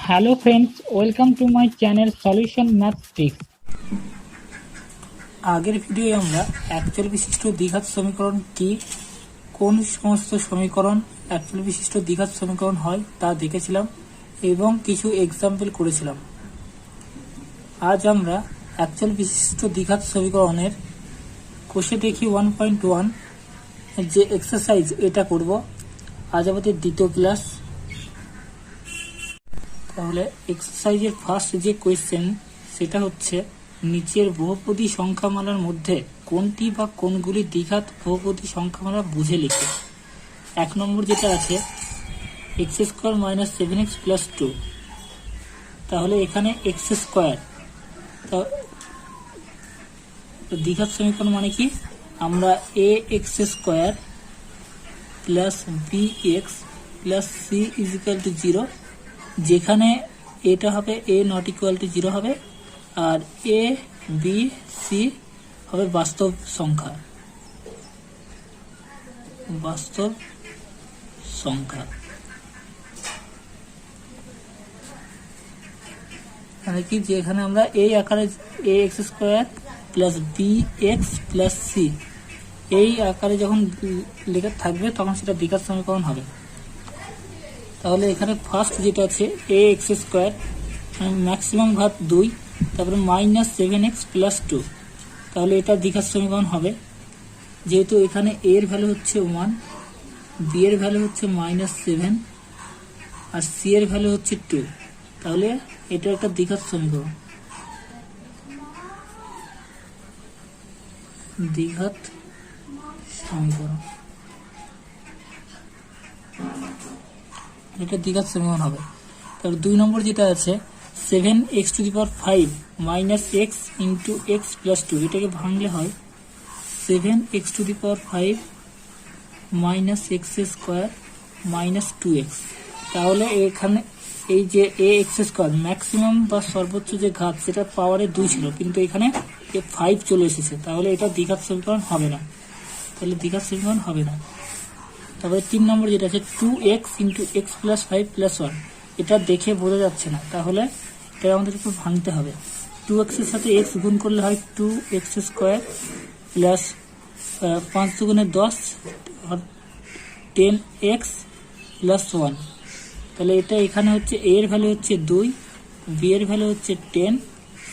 Hello friends, welcome to my channel Solution Math Tricks. আগের ভিডিওয়ে আমরা actual বিশিষ্ট দ্বিঘাত সমীকরণ কি, কোন সমস্ত সমীকরণ অ্যাকচুয়াল বিশিষ্ট দ্বিঘাত সমীকরণ হয় তা দেখেছিলাম এবং কিছু এক্সাম্পল করেছিলাম। আজ আমরা অ্যাকচুয়াল বিশিষ্ট দ্বিঘাত সমীকরণের কোষে দেখি 1.1 যে এক্সারসাইজ এটা করব। আজ আমাদের দ্বিতীয় ক্লাস। তাহলে এক্সারসাইজের ফার্স্ট যে কোয়েশ্চেন সেটা হচ্ছে নিচের বহুপদী সংখ্যামালার মধ্যে কোনটি বা কোনগুলি দ্বিঘাত বহুপদী সংখ্যামালা বুঝে লিখে। 1 নম্বর যেটা আছে x² - 7x + 2, তাহলে এখানে x স্কয়ার দ্বিঘাত সমীকরণ মানে কি, আমরা ax² + bx + c = 0, যেখানে এটা হবে a ≠ 0 হবে আর a b c হবে বাস্তব সংখ্যা। মানে কি, যেখানে আমরা এই আকারে ax² + bx + c এই আকারে যখন লেখা থাকবে তখন সেটা দ্বিঘাত সমীকরণ হবে। তাহলে এখানে ফার্স্ট যেটা আছে ax² ম্যাক্সিমাম ঘাত 2, তারপরে -7x + 2, তাহলে এটা দ্বিঘাত সমীকরণ হবে। যেহেতু এখানে a এর ভ্যালু হচ্ছে 1, b এর ভ্যালু হচ্ছে -7 আর c এর ভ্যালু হচ্ছে 2, তাহলে এটা একটা দ্বিঘাত সমীকরণ। এটা দ্বিঘাত সমীকরণ হবে। তারপর 2 নম্বর যেটা আছে 7x⁵ - x × x + 2, এটাকে ভাঙলে হয় 7x⁵ - x² - 2x। তাহলে এখানে এই যে ax² ম্যাক্সিমাম বা সর্বোচ্চ যে ঘাত সেটা পাওয়ারে 2 ছিল, কিন্তু এখানে 5 চলে এসেছে, তাহলে এটা দ্বিঘাত সমীকরণ হবে না। তারপরে 3 নম্বর যেটা আছে 2x × x + 5 + 1, এটা দেখে বোঝা যাচ্ছে না, তাহলে এটা আমাদের একটু ভাঙতে হবে। 2x এর সাথে x গুণ করলে হয় 2x² প্লাস 5 × 10 10x + 1, তাহলে এটা এখানে হচ্ছে a এর ভ্যালু হচ্ছে 2, b এর ভ্যালু হচ্ছে 10,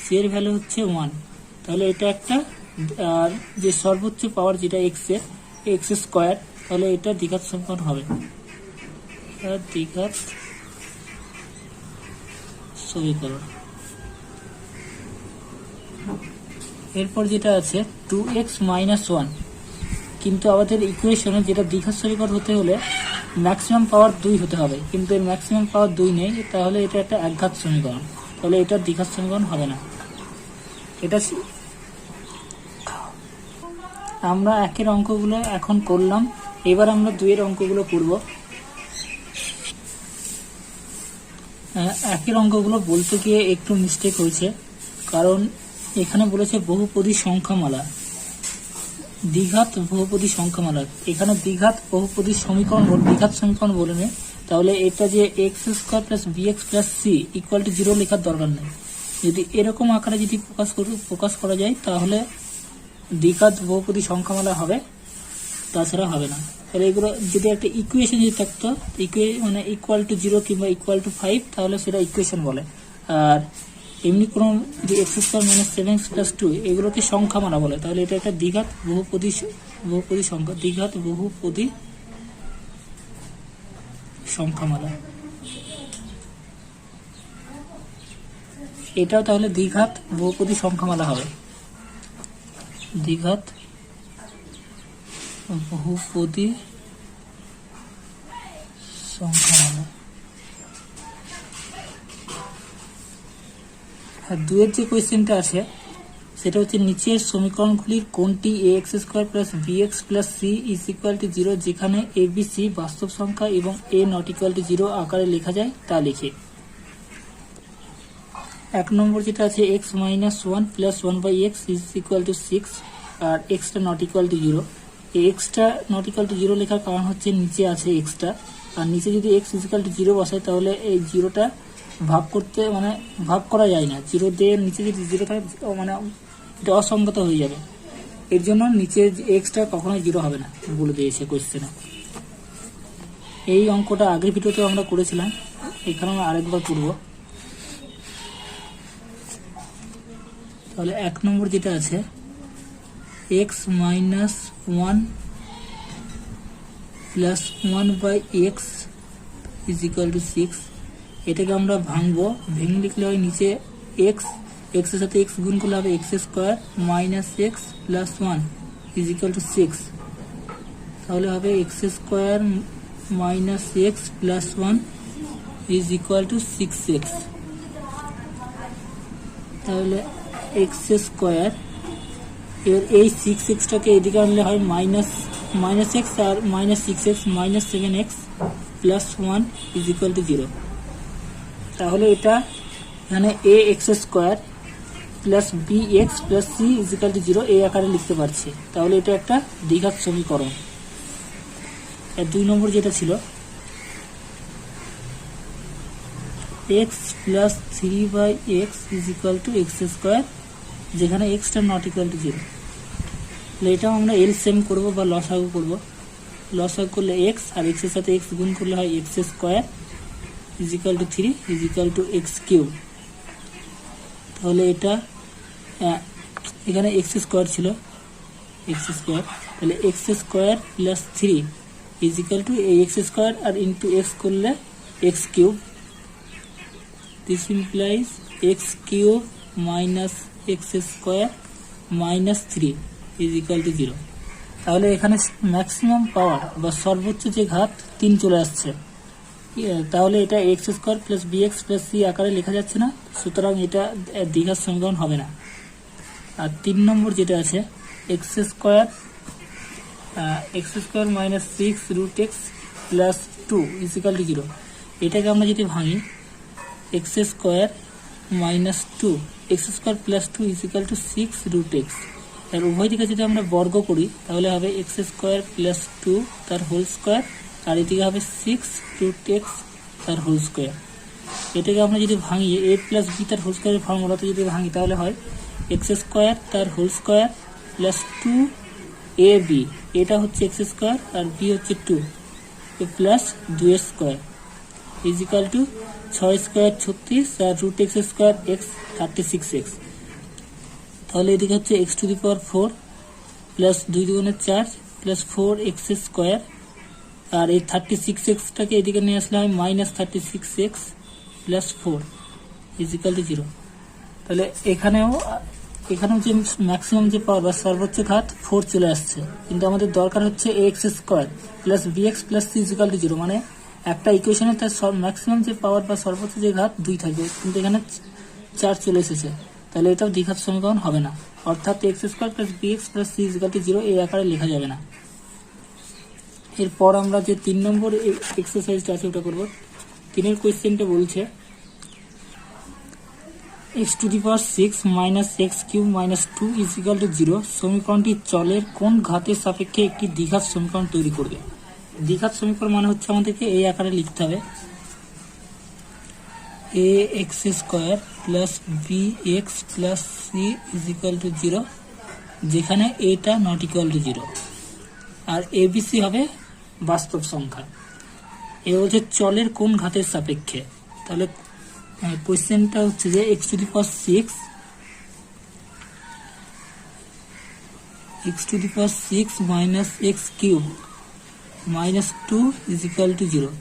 c এর ভ্যালু হচ্ছে 1, তাহলে এটা একটা আর যে সর্বোচ্চ পাওয়ার যেটা x এর x², তাহলে এটা দ্বিঘাত সমীকরণ হবে। দ্বিঘাত সমীকরণ। এরপর যেটা আছে 2x - 1, কিন্তু আমাদের ইকুয়েশনে যেটা দ্বিঘাত সমীকরণ হতে হলে ম্যাক্সিমাম পাওয়ার 2 হতে হবে, কিন্তু এর ম্যাক্সিমাম পাওয়ার 2 নেই, তাহলে এটা একটা একঘাত সমীকরণ, তাহলে এটা দ্বিঘাত সমীকরণ হবে না। এটা আমরা 1 এর অঙ্কগুলো এখন করলাম, এবার আমরা 2 এর অঙ্কগুলো করব। 1 এর অঙ্কগুলো বলতে গিয়ে একটু মিস্টেক হয়েছে, কারণ এখানে বলেছে বহুপদী সংখ্যামালা, দ্বিঘাত বহুপদী সংখ্যামালা। এখানে দ্বিঘাত বহুপদী সমীকরণ দ্বিঘাত সমীকরণ বলে নেই, তাহলে এটা যে x² + bx + c = 0 লেখার দরকার নেই। যদি এরকম আকারে যদি প্রকাশ করা যায় তাহলে দ্বিঘাত বহুপদী সংখ্যামালা হবে, তাছাড়া হবে না। তাহলে এগুলো যদি একটা ইকুয়েশন যদি থাকতো, মানে =0 কিংবা =5, তাহলে সেটা ইকুয়েশন বলে। আর এমনি কোনো যে x² - 7x + 2 এগুলোকে সংখ্যামালা বলে, তাহলে এটা একটা দ্বিঘাত বহুপদী সংখ্যা, দ্বিঘাত বহুপদী সংখ্যামালা। এটাও তাহলে দ্বিঘাত বহুপদী সংখ্যামালা হবে। দ্বিঘাত বহুপদী সংখ্যামালা। আর 2 এর যে কোয়েশ্চেনটা আছে সেটা হচ্ছে নিচের সমীকরণগুলির কোনটি ax² + bx + c = 0, যেখানে a b c বাস্তব সংখ্যা এবং a ≠ 0 আকারে লেখা যায় তা লিখে। 1 নম্বর যেটা আছে x - 1 + 1/x = 6, আর x টা ≠ 0। এই x টা ≠ 0 লেখার কারণ হচ্ছে নিচে আছে x টা, আর নিচে যদি x = 0 বসাই তাহলে এই 0টা ভাগ করতে মানে ভাগ করা যায় না, জিরো দিয়ে নিচে যদি জিরো থাকে মানে এটা অসংগত হয়ে যাবে। এর জন্য নিচে এক্সটা কখনোই জিরো হবে না বলে দিয়েছে কোশ্চেনে। এই অঙ্কটা আগের ভিডিওতে আমরা করেছিলাম, এখানে আমরা আরেকবার করব। তাহলে 1 নম্বর যেটা আছে x minus 1 plus 1/x is equal to 6। এটাকে আমরা ভাঙবো, ভেঙে লিখলে হয় নিচে এক্স, এক্স এর সাথে এক্স গুণ করলে হবে x square minus x plus 1 is equal to 6। তাহলে হবে x square minus x plus 1 is equal two 6x। তাহলে এক্স স্কোয়ার, এবার এই 6xটাকে এদিকে আনলে হয় মাইনাস এক্স আর minus 6x minus 7x plus 1 is equal to 0। তাহলে এটা এখানে A X square plus B x plus C is equal to 0 এই আকারে লিখতে পারছি। তাহলে এটা একটা দ্বিঘাত সমীকরণ। আর 2 নম্বর যেটা ছিল x plus 3/x is equal to x square, যেখানে এক্সটা নট ইকুয়াল টু 0। তাহলে এটাও আমরা এলসিএম করবো বা লসাগু করবো। লসাগু করলে এক্স আর এক্স এর সাথে এক্স গুণ করলে হয় x square is equal two 3 is equal to x cube. তাহলে এটা এখানে এক্স স্কোয়ার ছিল, এক্স স্কোয়ার, তাহলে x square plus 3 is equal two এই এক্স স্কোয়ার আর ইন্টু এক্স করলে x cube. This implies x cube minus x square minus 3 is equal to 0। তাহলে এখানে maximum power বা সর্বোচ্চ যে ঘাত 3 চলে আসছে। তাহলে এটা x square plus B x plus c আকারে লেখা যাচ্ছে না, সুতরাং এটা দ্বিঘাত সমীকরণ হবে না। আর 3 নম্বর যেটা আছে X square minus 6 root X plus 2 is equal to 0। এটাকে আমরা যদি ভাঙি X square minus 2 X square plus 2 is equal to 6 root X. আর উভয় দিকে যদি আমরা বর্গ করি তাহলে হবে এক্স স্কোয়ার প্লাস 2 তার হোল স্কোয়ার, আর এদিকে হবে 6 রুট এক্স তার হোল স্কোয়ার। এটাকে আমরা যদি ভাঙি এ প্লাস বি তার হোল স্কোয়ারের ফর্মুলাতে যদি ভাঙি তাহলে হয় এক্স স্কোয়ার তার whole square plus 2 a b, এটা হচ্ছে এক্স স্কোয়ার আর বি হচ্ছে 2 plus 2 square is equal to 6 square 36 আর root x square x 36x। তাহলে এদিকে হচ্ছে x to the power 4 plus 2 দুগুণে 4 প্লাস 4x স্কোয়ার, আর এই 36xটাকে এদিকে নিয়ে আসলে হয় minus 36x plus 4 is equal to 0। তাহলে এখানেও যে ম্যাক্সিমাম যে পাওয়ার বা সর্বোচ্চ ঘাত 4 চলে আসছে, কিন্তু আমাদের দরকার হচ্ছে x square plus b x plus C is equal to 0। মানে একটা ইকুয়েশনে তার ম্যাক্সিমাম যে পাওয়ার বা সর্বোচ্চ যে ঘাত 2 থাকবে, কিন্তু এখানে 4 চলে এসেছে। তাহলে এটাও দ্বিঘাত সমীকরণ হবে না, অর্থাৎ x square plus b x plus C is equal to 0 এই আকারে লেখা যাবে না। এরপর আমরা যে 3 নম্বর এক্সারসাইজটা আছে ওটা করবো। 3 কোয়েশ্চেনটা বলছে x to the power 6 minus X cube minus 2 is equal to 0 সমীকরণটি চলের কোন ঘাতের সাপেক্ষে একটি দ্বিঘাত সমীকরণ তৈরি করবে। দ্বিঘাত সমীকরণ মানে হচ্ছে আমাদেরকে এই আকারে লিখতে হবে A X square plus B x plus C is equal to 0, যেখানে এটা নট ইকুয়াল টু 0 আর এবিসি হবে বাস্তব সংখ্যা। এ হচ্ছে চলের কোন ঘাতের সাপেক্ষে। তাহলে কোয়েশ্চেনটা হচ্ছে যে X to the power 6 minus X cube minus 2 is equal to 0।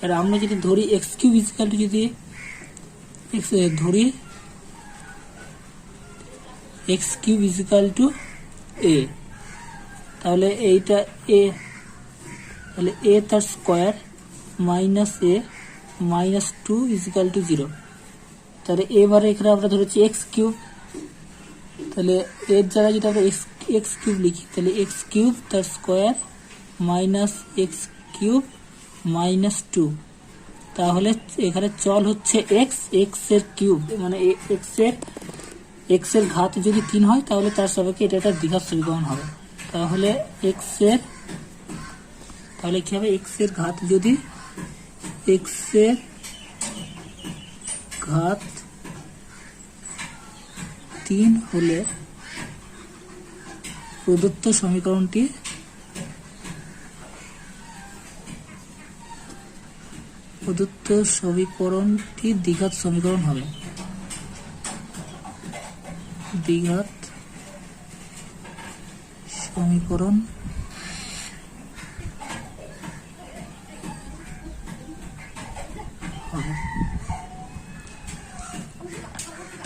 আর আমরা যদি ধরি X cube is equal to যদি ধরি X cube is equal to A, তাহলে এইটা এ, তাহলে এ তার square minus A minus 2 is equal to 0। তাহলে এবারে এখানে আমরা ধরেছি এক্স কিউব, তাহলে এর জায়গায় যদি আমরা এক্স কিউব লিখি তাহলে এক্স কিউব তার square minus X cube minus 2। তাহলে এখানে চল হচ্ছে এক্স এর কিউব, মানে এক্স এর ঘাত যদি 3 হয় তাহলে তার সাপেক্ষে এটা একটা দ্বিঘাত সমীকরণ হবে। তাহলে কি হবে এক্স এর ঘাত যদি এক্স এর ঘাত 3 হলে প্রদত্ত সমীকরণটি দ্বিঘাত সমীকরণ হবে। দ্বিঘাত সমীকরণ হবে।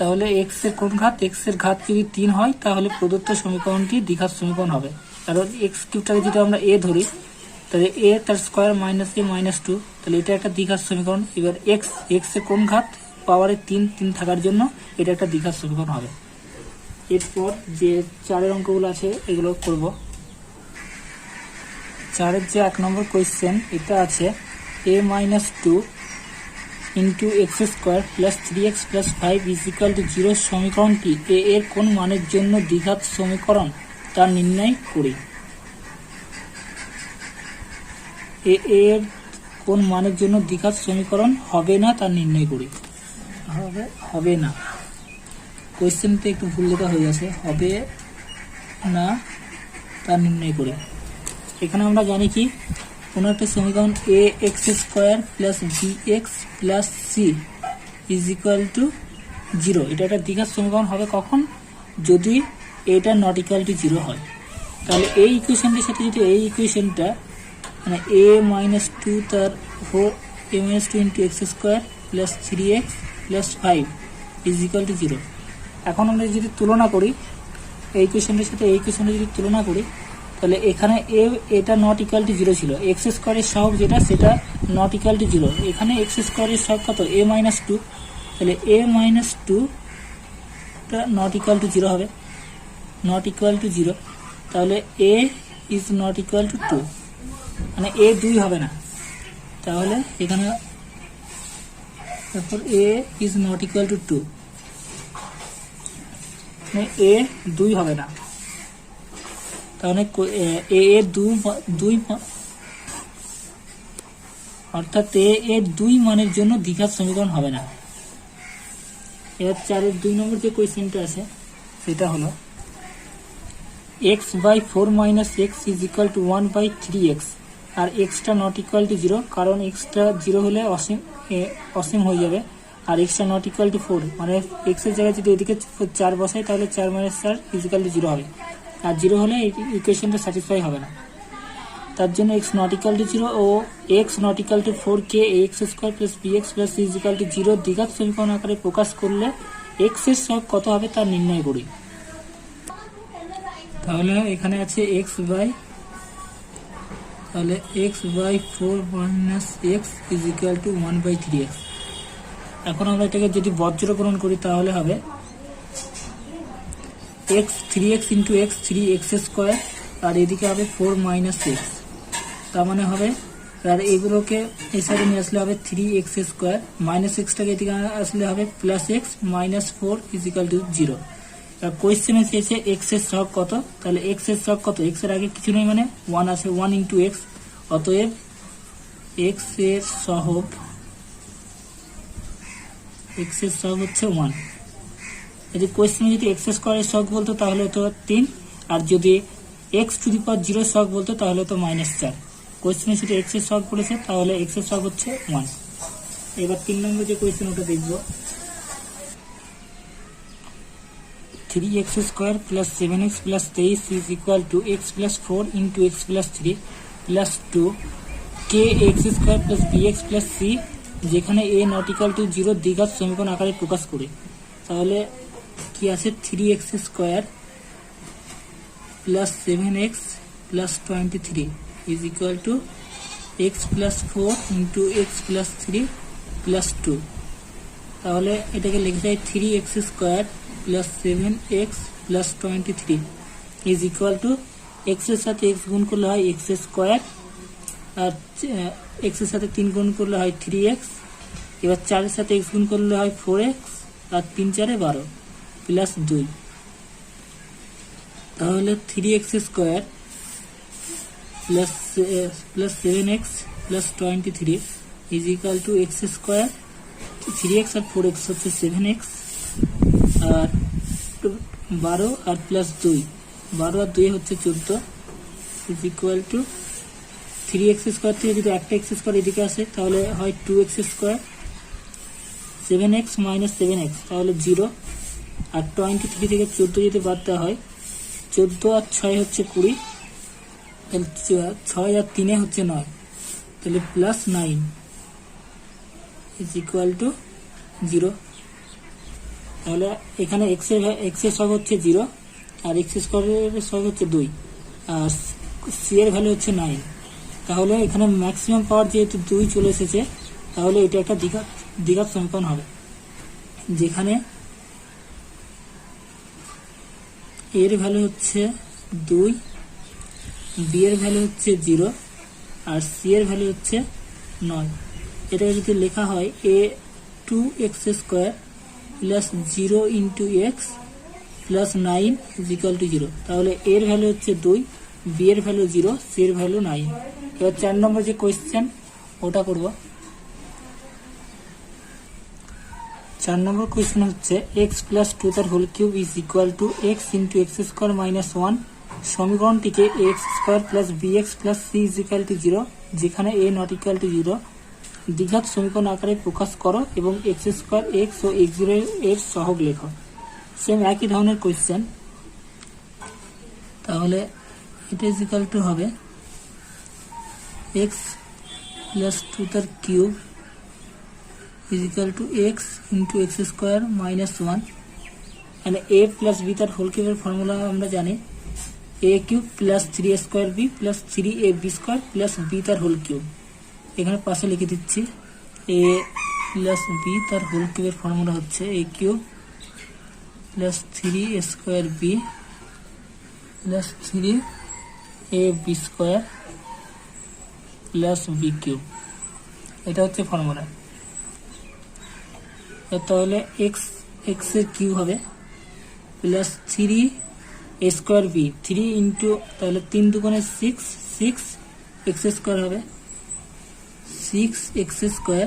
তাহলে এক্স এর কোন ঘাত? এক্স এর ঘাত যদি 3 হয় তাহলে প্রদত্ত সমীকরণটি দ্বিঘাত সমীকরণ হবে। কারণ এক্স কিউবটাকে যদি আমরা এ ধরি তাহলে এ তার স্কোয়ার মাইনাস এ মাইনাস 2, তাহলে এটা একটা দ্বিঘাত সমীকরণ। এবার এক্স এর কোন ঘাত? পাওয়ারে 3 থাকার জন্য এটা একটা দ্বিঘাত সমীকরণ হবে। এরপর যে 4 অঙ্কগুলো আছে এগুলো করব। 4 যে 1 নম্বর কোয়েশ্চেন, এটা আছে a minus 2 into x square plus 3x plus 5 is equal to 0 সমীকরণটি এ এর কোন মানের জন্য দ্বিঘাত সমীকরণ তা নির্ণয় করি। এ এর কোন মানের জন্য দ্বিঘাত সমীকরণ হবে না তা নির্ণয় করি। হবে না, কোয়েশ্চেনতে একটু ভুল লেখা হয়ে গেছে, হবে না তা নির্ণয় করি। এখানে আমরা জানি কি কোনো একটা সমীকরণ A X square plus B x plus C is equal to 0, এটা একটা দ্বিঘাত সমীকরণ হবে কখন? যদি এটা নট ইকুয়াল টু 0 হয়। তাহলে এই ইকুয়েশনটির সাথে যদি এই ইকুয়েশনটা মানে এ মাইনাস 2 তার A minus 2 into x square plus 3x plus 5 is equal to 0, এখন আমরা যদি তুলনা করি এই ইকুয়েশনটির সাথে এই ইকুয়েশনটা যদি তুলনা করি তাহলে এখানে এটা নট ইকুয়াল টু 0 ছিল, এক্স স্কোয়ারের সহগ যেটা সেটা নট ইকুয়াল টু 0, এখানে এক্স স্কোয়ারের সহগ কত? এ মাইনাস 2, তাহলে এ মাইনাস 2টা নট ইকুয়াল টু 0 হবে, নট ইকুয়াল টু 0, তাহলে এ ইজ নট ইকুয়াল টু 2, মানে এ 2 হবে না। তাহলে এখানে তারপর এ ইজ নট ইকুয়াল টু 2, মানে এ 2 হবে না। তাহলে এ এর 2 অর্থাৎ এ এর 2 মানের জন্য দ্বিঘাত সমীকরণ হবে না। এবার 4-এর 2 নম্বর যে কোয়েশ্চেনটা আছে সেটা হলো x/4 minus x is equal to 1/3x, আর এক্সটা নট ইকুয়াল টু 0, কারণ এক্সটা 0 হলে অসীম হয়ে যাবে, আর এক্সটা নট ইকুয়াল টু 4, মানে এক্সের জায়গায় যদি এদিকে 4 বসাই তাহলে 4 মাইনাস 4 ইজ ইকুয়াল টু 0 হবে, আর 0 হলে এই ইকুয়েশনটা স্যাটিসফাই হবে না। তার জন্য এক্স নট ইকুয়াল টু 0 ও এক্স নট ইকুয়াল টু 4কে X square plus B x plus C is equal to 0 দ্বিঘাত সমীকরণ আকারে প্রকাশ করলে এক্স এর সহগ কত হবে তা নির্ণয় করি। তাহলে এখানে আছে x/4 minus x is equal to 1/3x। এখন আমরা এটাকে যদি বজ্রকরণ করি তাহলে হবে x 3x into x 3x square, আর এদিকে হবে 4 মাইনাস এক্স, তার মানে হবে, আর এগুলোকে এই সাইডে নিয়ে আসলে হবে 3x স্কোয়ার, মাইনাস এক্সটাকে এদিকে আসলে হবে plus x minus 4 is equal to 0। কোয়েশ্চেনে চেয়েছে এক্স এর সহগ কত, তাহলে এক্স এর সহগ কত? এক্স এর আগে কিছু নেই মানে 1 আছে, 1 ইন্টু এক্স, অতএব এক্স এর সহগ হচ্ছে 1। যদি কোয়েশ্চেনে যদি এক্স স্কোয়ারের সহগ বলতো তাহলে তো 3, আর যদি এক্স টু দি পাওয়ার 0 সহগ বলতো তাহলে তো -4। কোয়েশ্চেনে সেটা এক্স এর সহগ পড়েছে, তাহলে এক্স এর সহগ হচ্ছে 1। এবার 3 নম্বর যে কোয়েশ্চেন ওটা দেখব। 3x square plus 7x plus 23 is equal to x plus 4 into x plus 3 plus 2 কে x square plus B x plus c, যেখানে এ নট ইকুয়াল টু 0 দ্বিঘাত সমীকরণ আকারে প্রকাশ করে। তাহলে কি আছে? 3x square plus 7x plus 23 is equal to x plus 4 into x plus 3 plus 2। তাহলে এটাকে লিখে যায় 3x square plus 7x plus 23 is equal to x এর সাথে এক্স গুণ করলে হয় এক্স স্কোয়ার, আর এক্স এর সাথে 3 গুণ করলে হয় 3x, এবার 4 এর সাথে এক্স গুণ করলে হয় 4x, আর 3 4 12 প্লাস 2। তাহলে 3x square plus 7x plus 23 is equal to x square 3x আর 4x হচ্ছে 7x, আর 12 আর প্লাস 2, 12 আর 2 হচ্ছে 14, is equal two 3x square থেকে যদি একটা এক্স স্কোয়ার এদিকে আসে তাহলে হয় 2x square, 7x minus 7x তাহলে 0, আর 23 থেকে 14 যদি বাদ দেওয়া হয় 14 আর 6 হচ্ছে 20, তাহলে 6 আর 3 হচ্ছে 9, তাহলে প্লাস 9 ইজ ইকুয়াল টু 0। তাহলে এখানে এক্স এর সহগ হচ্ছে 0, আর এক্স স্কোয়ারের সহগ হচ্ছে 2, আর সি এর ভ্যালু হচ্ছে 9। তাহলে এখানে ম্যাক্সিমাম পাওয়ার যেহেতু 2 চলে এসেছে, তাহলে এটা একটা দ্বিঘাত সমীকরণ হবে, যেখানে এর ভ্যালু হচ্ছে 2, বি এর ভ্যালু হচ্ছে 0, আর সি এর ভ্যালু হচ্ছে 9। এটাকে যদি লেখা হয় এ 2x square plus 0 into x plus 9 is equal to 0, তাহলে এর ভ্যালু হচ্ছে 2, বি এর ভ্যালু 0, সি এর ভ্যালু 9। এবার 4 নম্বর যে কোয়েশ্চেন ওটা করব। 4 নম্বর কোয়েশ্চেন হচ্ছে x প্লাস 2 তার whole cube is equal to x into x square minus 1, সমীকরণটিকে x square plus bx plus C is equal to 0, যেখানে a নট ইকুয়াল টু 0 দ্বিঘাত সমীকরণ আকারে প্রকাশ করো এবং এক্স স্কোয়ার এক্স ও x0 এর সহগ লেখো। সেম একই ধরনের কোয়েশ্চেন। তাহলে এটা ইজ ইকুয়াল টু হবে x প্লাস 2 তার cube is equal to x into x square minus 1, and a plus b তার হোল কিউবের ফর্মুলা আমরা জানি a cube plus 3a square b plus 3ab square plus b তার whole cube. এখানে পাশে লিখে দিচ্ছি a প্লাস b তার হোল কিউবের ফর্মুলা হচ্ছে a cube plus 3a square b plus 3ab square plus b cube, এটা হচ্ছে ফর্মুলা। তাহলে এক্স এর কিউব হবে plus 3a square B, 3 into তাহলে 3 দুগুণে 6, 6 এক্স স্কোয়ার হবে, 6 x square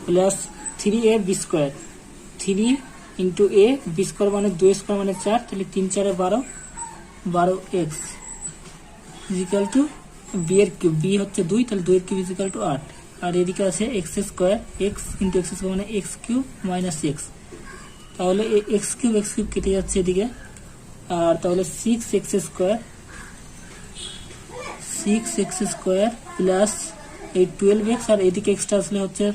plus 3a b square, 3 into a b square মানে 2 square মানে 4, তাহলে 3 4 12, 12 এক্স ইজিক্যাল টু বি এর কিউব, বি হচ্ছে 2, তাহলে 2 এর কিউব ইজিক্যাল টু 8, আর এদিকে আছে X square, x into x square মানে এক্স কিউব মাইনাস এক্স, তাহলে এক্স কিউব কেটে যাচ্ছে এদিকে, আর তাহলে 6x স্কোয়ার প্লাস এই 12x, আর এদিকে এক্সট্রা আসলে হচ্ছে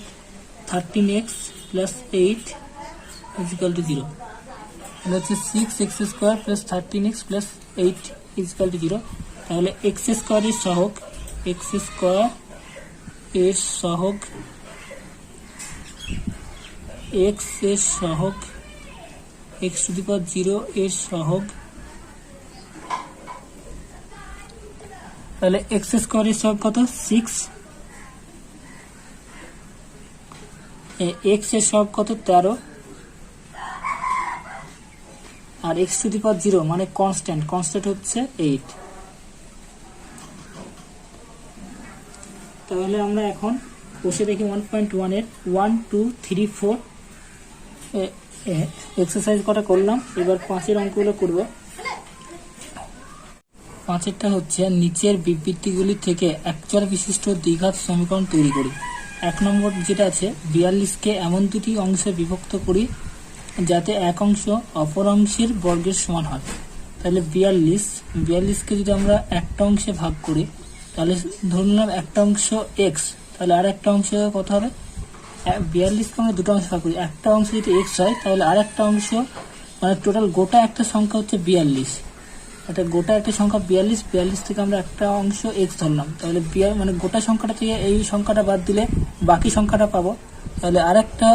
13x প্লাস 8 ইজিক্যাল টু 0, তাহলে হচ্ছে 6x square plus 13x plus 8 is equal to 0। তাহলে এক্স স্কোয়ারের সহগ, এক্স স্কোয়ার এর সহগ এক্স এর সহগ এক্স টু দি পাওয়ার 0 এর সহগ, তাহলে এক্স স্কোয়ারের সহগ কত 6, এক্স এর সহগ কত 13, আর এক্স টু দি পাওয়ার 0 মানে কনস্ট্যান্ট হচ্ছে 8। তাহলে আমরা এখন বসে দেখি 1.1 এর 1 2 3 4 এক্সারসাইজ কটা করলাম। এবার 5 এর অঙ্কগুলো করব। 5 এরটা হচ্ছে নিচের বিবৃতিগুলি থেকে একচল বিশিষ্ট দ্বিঘাত সমীকরণ তৈরি করি। 1 নম্বর যেটা আছে 42কে এমন দুটি অংশে বিভক্ত করি যাতে এক অংশ অপর অংশের বর্গের সমান হয়। তাহলে 42কে যদি আমরা একটা অংশে ভাগ করি তাহলে ধরে নিলাম একটা অংশ এক্স, তাহলে আর একটা অংশ কত হবে, 42কে আমরা দুটো অংশ ভাগ করি, একটা অংশ যদি এক্স হয় তাহলে আর একটা অংশ মানে টোটাল গোটা একটা সংখ্যা হচ্ছে 42, এটা গোটা একটা সংখ্যা 42 থেকে আমরা একটা অংশ এক্স ধরলাম, তাহলে মানে গোটা সংখ্যাটা থেকে এই সংখ্যাটা বাদ দিলে বাকি সংখ্যাটা পাবো, তাহলে আর একটা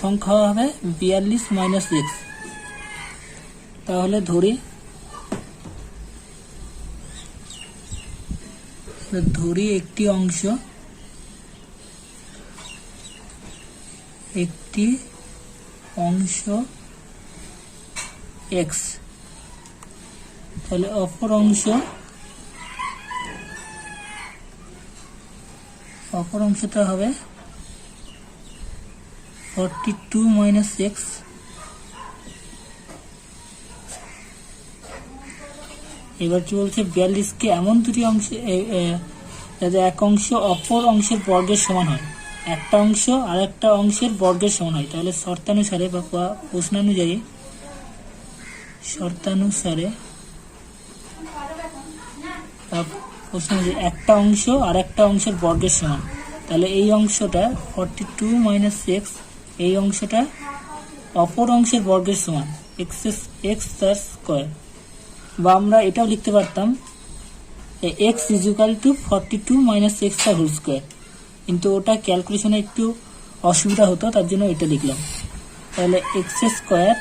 সংখ্যা হবে 42 মাইনাস এক্স। তাহলে ধরি একটি অংশ এক্স, তাহলে অপর অংশটা হবে 42 মাইনাস এক্স, এবার কি বলছে 42কে এমন দুটি অংশে যাতে এক অংশ অপর অংশের বর্গের সমান হয়, একটা অংশ আর একটা অংশের বর্গের সমান হয়। তাহলে শর্তানুসারে বা প্রশ্নানুযায়ী একটা অংশ আর একটা অংশের বর্গের সমান। তাহলে এই অংশটা 42 মাইনাস এক্স, এই অংশটা অপর অংশের বর্গের সমান এক্স তার স্কোয়ার, বা আমরা এটাও লিখতে পারতাম x is equal two 42 minus x তার হোল স্কোয়ার, কিন্তু ওটা ক্যালকুলেশনে একটু অসুবিধা হতো, তার জন্য এটা লিখলাম। তাহলে x square,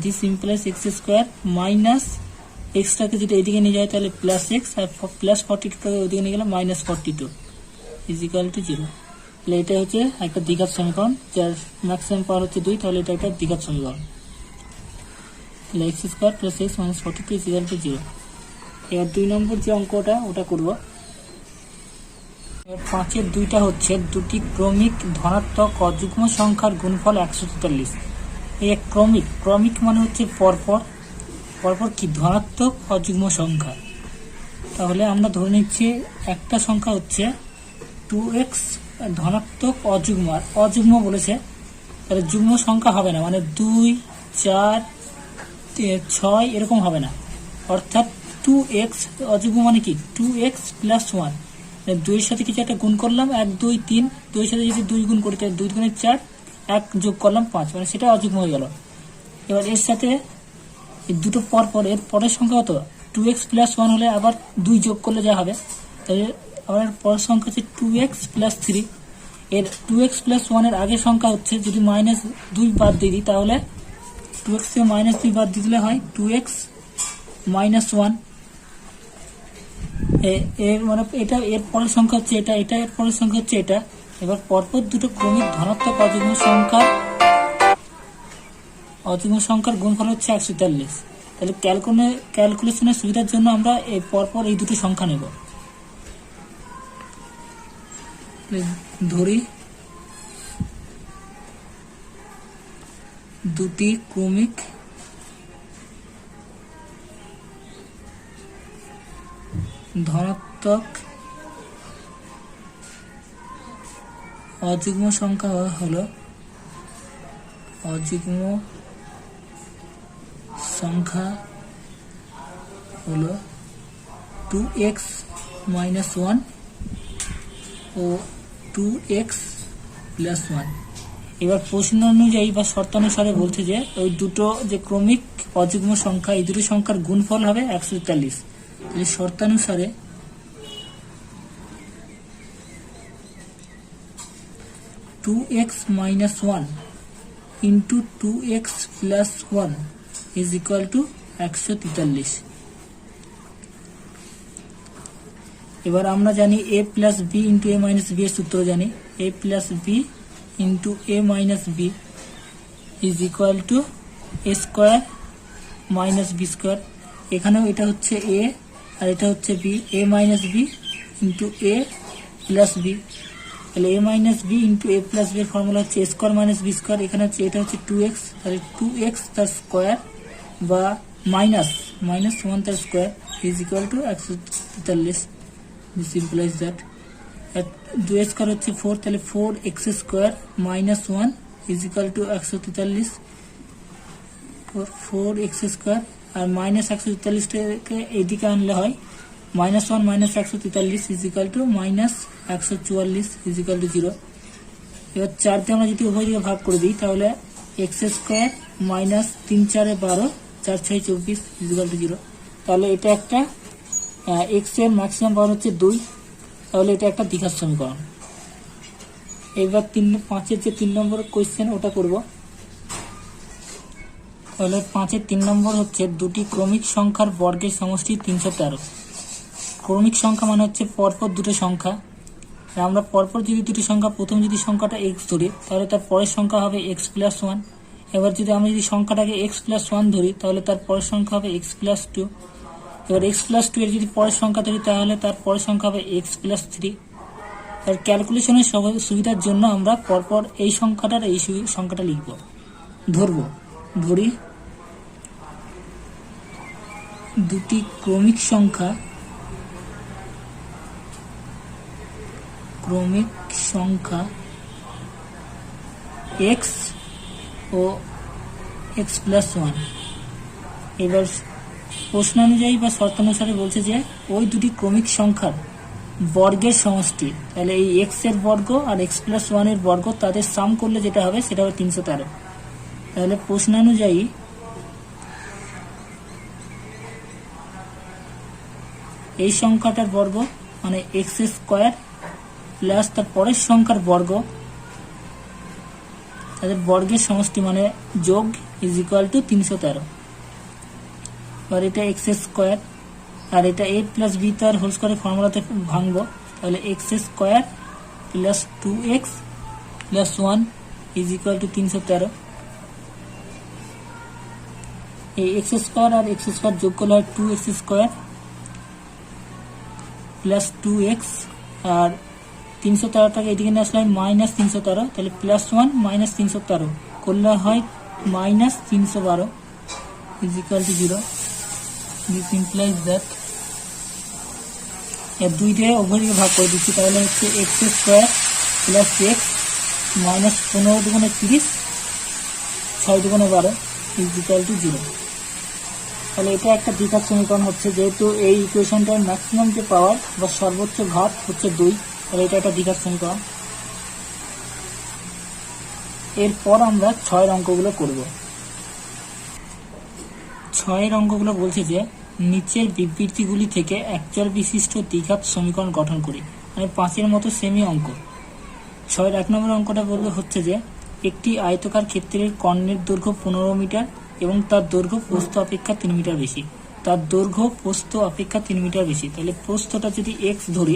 this implies x square minus এক্সটাকে যদি এদিকে নিয়ে যায় তাহলে প্লাস এক্স, আর প্লাস 42টাকে ওইদিকে নিয়ে গেলে মাইনাস 42 ইজ ইকুয়াল টু 0। তাহলে এটা হচ্ছে একটা দ্বিঘাত সমীকরণ, যার ম্যাক্সিমাম পাওয়ার হচ্ছে 2, তাহলে এটা একটা দ্বিঘাত সমীকরণ। তাহলে x square plus x minus 42 is equal to 0। এবার 2 নম্বর যে অঙ্কটা ওটা করবো। এবার 5-এর 2টা হচ্ছে দুটি ক্রমিক ধনাত্মক অযুগ্ম সংখ্যার গুণফল 143। এই ক্রমিক মানে হচ্ছে পরপর কি ধনাত্মক অযুগ্ম সংখ্যা। তাহলে আমরা ধরে নিচ্ছি একটা সংখ্যা হচ্ছে 2x ধনাত্মক অযুগ্ম বলেছে, তাহলে যুগ্ম সংখ্যা হবে না, মানে 2, 4, 6 এরকম হবে না। অর্থাৎ 2x অযুগ্ম মানে কি 2x প্লাস 1, 2 এর সাথে কিছু একটা গুণ করলাম, 1, 2, 3, 2 এর সাথে যদি 2 গুণ করি তাহলে 2 গুণে 4, 1 যোগ করলাম 5, মানে সেটা অযুগ্ম হয়ে গেল। এবার এর সাথে দুটো পর এর পরের সংখ্যা কত 2x প্লাস 1 হলে আবার 2 যোগ করলে যা হবে, তাহলে আবার পরের সংখ্যা হচ্ছে 2x প্লাস 3। এর 2x প্লাস 1 এর আগের সংখ্যা হচ্ছে, যদি মাইনাস 2 বাদ দিয়ে দিই তাহলে 2x থেকে মাইনাস 2 বাদ দিয়ে দিলে হয় 2x মাইনাস 1। এর মানে এটা এর পরের সংখ্যা হচ্ছে এটা, এর পরের সংখ্যা হচ্ছে এটা। এবার পরপর দুটো ক্রমিক ধনাত্মক অযুগ্ম সংখ্যার গুণফল হচ্ছে 143। তাহলে ক্যালকুলেশনের সুবিধার জন্য আমরা এই পরপর এই দুটি সংখ্যা নেব। ধরি দুটি ক্রমিক ধনাত্মক অযুগ্ম সংখ্যা হলো 2x মাইনাস 1 ও 2x প্লাস 1। এবার প্রশ্ন অনুযায়ী বা শর্তানুসারে বলছে যে ওই দুটো যে ক্রমিক অযুগ্ম সংখ্যা, এই দুটো সংখ্যার গুণফল হবে 143। তাহলে শর্তানুসারে (2x minus 1 into 2x plus 1 is equal to 143)। এবার আমরা জানি a plus b into a minus b এর সূত্র জানি, a plus b into a minus b is equal to a square minus b square। এখানেও এটা হচ্ছে a আর এটা হচ্ছে b, a minus b into a plus b। তাহলে a minus b into a plus b এর formula হচ্ছে a square minus b square। এখানে হচ্ছে এটা হচ্ছে 2x, তাহলে 2x তার স্কোয়ার বা মাইনাস 1 তার square is equal to 143। This implies that 2 square হচ্ছে 4, তাহলে 4x square minus 1 is equal to 143। 4x square আর মাইনাস 143টাকে এইদিকে আনলে হয় -1 minus 143 is equal to minus 144 is equal to 0। এবার 4 দিয়ে আমরা যদি উভয় দিকে ভাগ করে দিই তাহলে x square minus 3 4 12, 4 6 24 is equal to 0। তাহলে এটা একটা x এর ম্যাক্সিমাম পাওয়ার হচ্ছে 2, তাহলে এটা একটা দ্বিঘাত সমীকরণ। এবার 5-এর যে 3 নম্বর কোয়েশ্চেন ওটা করব। তাহলে 5-এর 3 নম্বর হচ্ছে দুটি ক্রমিক সংখ্যার বর্গের সমষ্টি 313। ক্রমিক সংখ্যা মানে হচ্ছে পরপর দুটো সংখ্যা। আমরা পরপর যদি দুটি সংখ্যা, প্রথম যদি সংখ্যাটা x ধরি তাহলে তার পরের সংখ্যা হবে x প্লাস 1। এবার যদি আমরা যদি সংখ্যাটাকে x প্লাস 1 ধরি তাহলে তার পরের সংখ্যা হবে x প্লাস 2। এবার x প্লাস 2 এর যদি পরের সংখ্যা ধরি তাহলে তার পরের সংখ্যা হবে x প্লাস 3। আর ক্যালকুলেশনের সুবিধার জন্য আমরা পরপর এই সংখ্যাটার এই সংখ্যাটা লিখব। ধরি দুটি ক্রমিক সংখ্যা x ও x প্লাস 1। এবার প্রশ্ন অনুযায়ী বা শর্তানুসারে বলছে যে ওই দুটি ক্রমিক সংখ্যার বর্গের সমষ্টি, তাহলে এই x এর বর্গ আর x প্লাস 1 এর বর্গ তাদের সাম করলে যেটা হবে সেটা হবে 313। তাহলে প্রশ্নানুযায়ী এই সংখ্যাটার বর্গ মানে x স্কোয়ার প্লাস তার পরের সংখ্যার বর্গ, তাদের বর্গের সমষ্টি মানে যোগ ইজ ইকুয়াল টু 313। আর এটা এক্স স্কোয়ার আর এটা এ প্লাস বি তার হোল স্কোয়ারের ফর্মুলাতে ভাঙবো, তাহলে x square plus 2x plus 1 is equal two 313। এই এক্স স্কোয়ার আর এক্স স্কোয়ার যোগ করলে হয় 2x স্কোয়ার প্লাস 2x, আর 313টাকে এদিকে নিয়ে আসলে মাইনাস 313, তাহলে প্লাস 1 মাইনাস 313 করলে হয় minus 312 is equal to 0। This implies that এর 2 দিয়ে ওভারকে ভাগ করে দিচ্ছি, তাহলে হচ্ছে x square plus x minus 15 দুগুণে 30 6 দুগুণে 12 ইজ ইকুয়াল টু 0। তাহলে এটা একটা দ্বিঘাত সমীকরণ হচ্ছে, যেহেতু এই ইকুয়েশনটার ম্যাক্সিমাম যে পাওয়ার বা সর্বোচ্চ ঘাত হচ্ছে 2, তাহলে এটা একটা দ্বিঘাত সমীকরণ। এরপর আমরা 6 অঙ্কগুলো করব। 6 অঙ্কগুলো বলছে যে নিচের বিবৃতিগুলি থেকে একচল বিশিষ্ট দ্বিঘাত সমীকরণ গঠন করি, মানে 5-এর মতো সেমি অঙ্ক। 6 1 নম্বর অঙ্কটা বলবে হচ্ছে যে একটি আয়তকার ক্ষেত্রের কর্ণের দৈর্ঘ্য 15 মিটার এবং তার দৈর্ঘ্য প্রস্থ অপেক্ষা 3 মিটার বেশি। তার দৈর্ঘ্য প্রস্থ অপেক্ষা 3 মিটার বেশি, তাহলে প্রস্থটা যদি x ধরি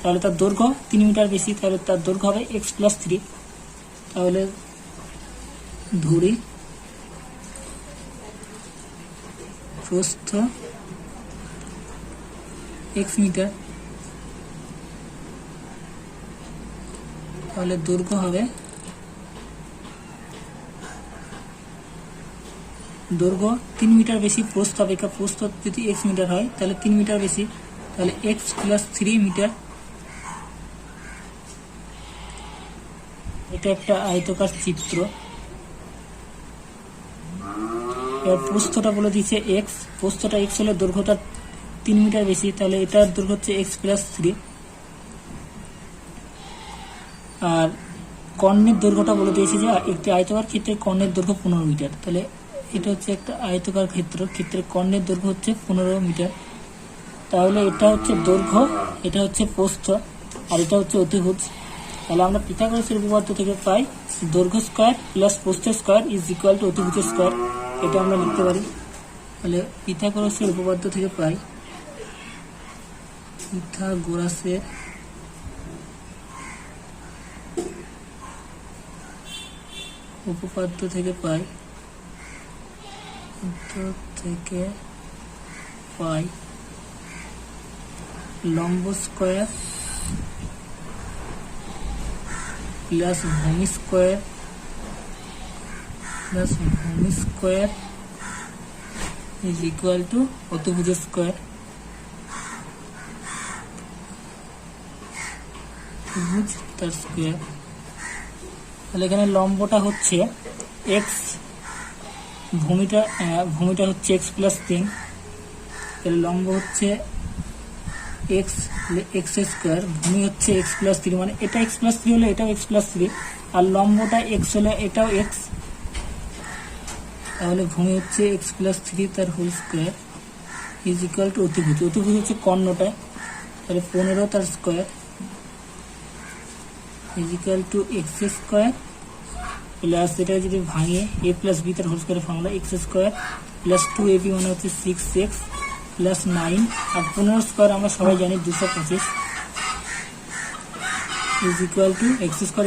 তাহলে তার দৈর্ঘ্য 3 মিটার বেশি, তাহলে তার দৈর্ঘ্য হবে x প্লাস 3। তাহলে ধরি প্রস্থ x মিটার, তাহলে দৈর্ঘ্য হবে দৈর্ঘ্য 3 মিটার বেশি প্রস্থ অপেক্ষা, প্রস্থ যদি x মিটার হয় তাহলে 3 মিটার বেশি, তাহলে x প্লাস 3 মিটার। এটা একটা আয়তকার চিত্র। এবার প্রস্থটা বলে দিচ্ছে x, প্রস্থটা x হলে দৈর্ঘ্যটা 3 মিটার বেশি, তাহলে এটার দৈর্ঘ্য হচ্ছে x প্লাস 3। আর কর্ণের দৈর্ঘ্যটা বলে দিয়েছে যে একটি আয়তকার ক্ষেত্রে কর্ণের দৈর্ঘ্য 15 মিটার, তাহলে এটা হচ্ছে একটা আয়তকার ক্ষেত্রে কর্ণের দৈর্ঘ্য হচ্ছে 15 মিটার। তাহলে এটা হচ্ছে দৈর্ঘ্য, এটা হচ্ছে প্রস্থ, আর এটা হচ্ছে অতিভুজ। তাহলে আমরা পিথাগোরাসের উপপাদ্য থেকে পাই দৈর্ঘ্য স্কয়ার প্লাস প্রস্থ স্কয়ার ইজ ইকুয়াল টু অতিভুজের স্কয়ার। এটা আমরা লিখতে পারি। তাহলে পিথাগোরাসের উপপাদ্য থেকে পাই লম্ব স্কয়ার প্লাস ভূমি স্কয়ার ইজ ইকুয়াল টু অতিভুজের স্কয়ার। তার স্কয়ার, তাহলে এখানে লম্বটা হচ্ছে এক্স, ভূমিটা হচ্ছে এক্স প্লাস 3, তাহলে লম্ব হচ্ছে এক্স স্কোয়ার, ভূমি হচ্ছে এক্স প্লাস 3, মানে এটা এক্স প্লাস 3 হলে এটাও এক্স প্লাস 3, আর লম্বটা এক্স হলে এটাও এক্স, তাহলে ভূমি হচ্ছে এক্স প্লাস 3 তার whole square is equal to অতিভুজ হচ্ছে কর্ণটা, তাহলে 15 তার square is equal to x square plus এটা যদি ভাঙে এ প্লাস বি তার whole square formula x square plus 2ab মানে হচ্ছে 6x প্লাস 9, আর 15 স্কোয়ার আমরা সবাই জানি 225 is equal to x square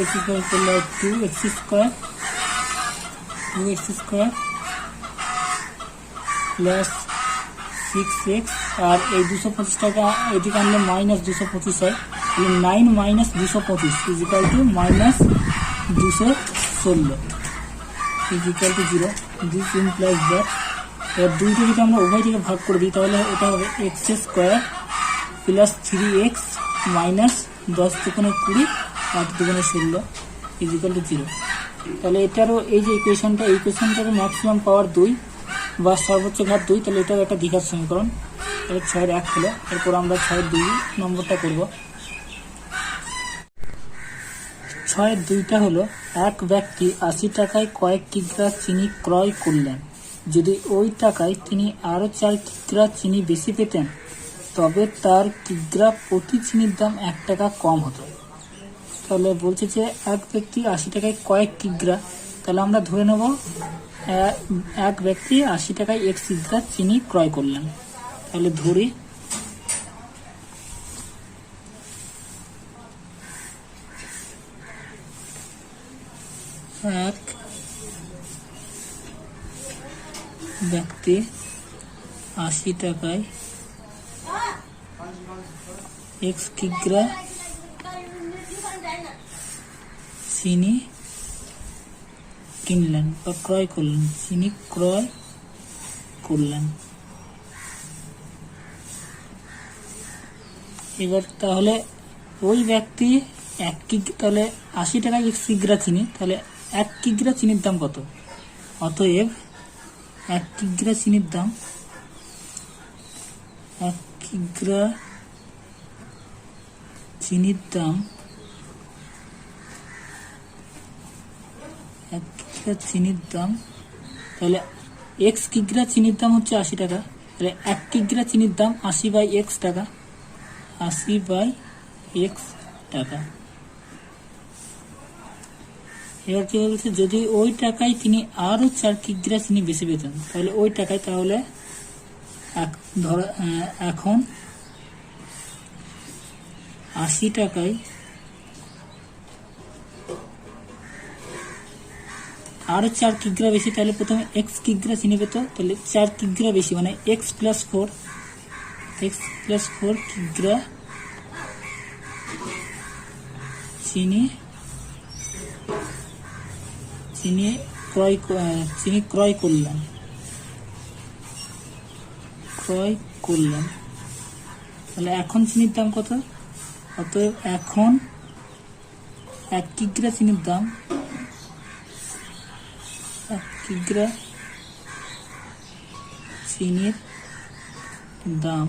করলে 2x স্কোয়ার প্লাস 6x, আর এই 225 টাকা এদিকে আনলে মাইনাস 225 হয়, তাহলে 9 minus 225 is equal to minus 216 is equal to 0। This implies that, এবার দুইটা যদি আমরা উভয় থেকে ভাগ করে দিই তাহলে এটা হবে x square plus 3x minus 10 দুগুণে 20 8 দুগুণে 16 ইজিক্যাল টু 0। তাহলে এটারও এই যে ইকুয়েশনটাকে ম্যাক্সিমাম পাওয়ার 2 বা সর্বোচ্চ ঘাত 2, তাহলে এটাও একটা দ্বিঘাত সমীকরণ। তাহলে 6 এর 1 হলো, এরপর আমরা 6 এর 2 নম্বরটা করব। 6 এর 2টা হলো, এক ব্যক্তি 80 টাকায় কয়েক কিগ্রা চিনি ক্রয় করলেন। যদি ওই টাকায় তিনি আরো 4 কিগ্রা চিনি বেশি পেতেন তবে তার কিগ্রা প্রতি চিনির দাম 1 টাকা কম হতো। তাহলে বলছে যে এক ব্যক্তি 80 টাকায় কয়েক কিগ্রা, তাহলে আমরা ধরে নেব এক ব্যক্তি 80 টাকায় 1 কিগ্রা চিনি ক্রয় করলেন। তাহলে ধরি এক ব্যক্তি 80 টাকায় 1 কিগ্রা চিনি কিনলেন বা ক্রয় করলেন, চিনি ক্রয় করলেন। এবার তাহলে ওই ব্যক্তি তাহলে 80 টাকায় 1 কিগ্রা চিনি, তাহলে 1 কিগ্রা চিনির দাম কত? অতএব 1 কিগ্রা চিনির দাম 1 কিগ্রা চিনির দাম 1 কিগ্রা চিনির দাম, তাহলে x কিগ্রা চিনির দাম হচ্ছে 80 টাকা, তাহলে 1 কিগ্রা চিনির দাম 80/x টাকা, 80/x টাকা। এবার কি বলছে, যদি ওই টাকায় তিনি আরো 4 কিগ্রা চিনি বেশি পেতেন তাহলে ওই টাকায়, তাহলে এখন 80 টাকায় আরো 4 কিগ্রা বেশি, তাহলে প্রথমে x কিগ্রা চিনি পেত, তাহলে 4 কিগ্রা বেশি মানে x প্লাস 4 কিগ্রা চিনি ক্রয় করলাম। তাহলে এখন চিনির দাম কত? অতএব এখন 1 কিগ্রা চিনির দাম 1 কিগ্রা চিনির দাম,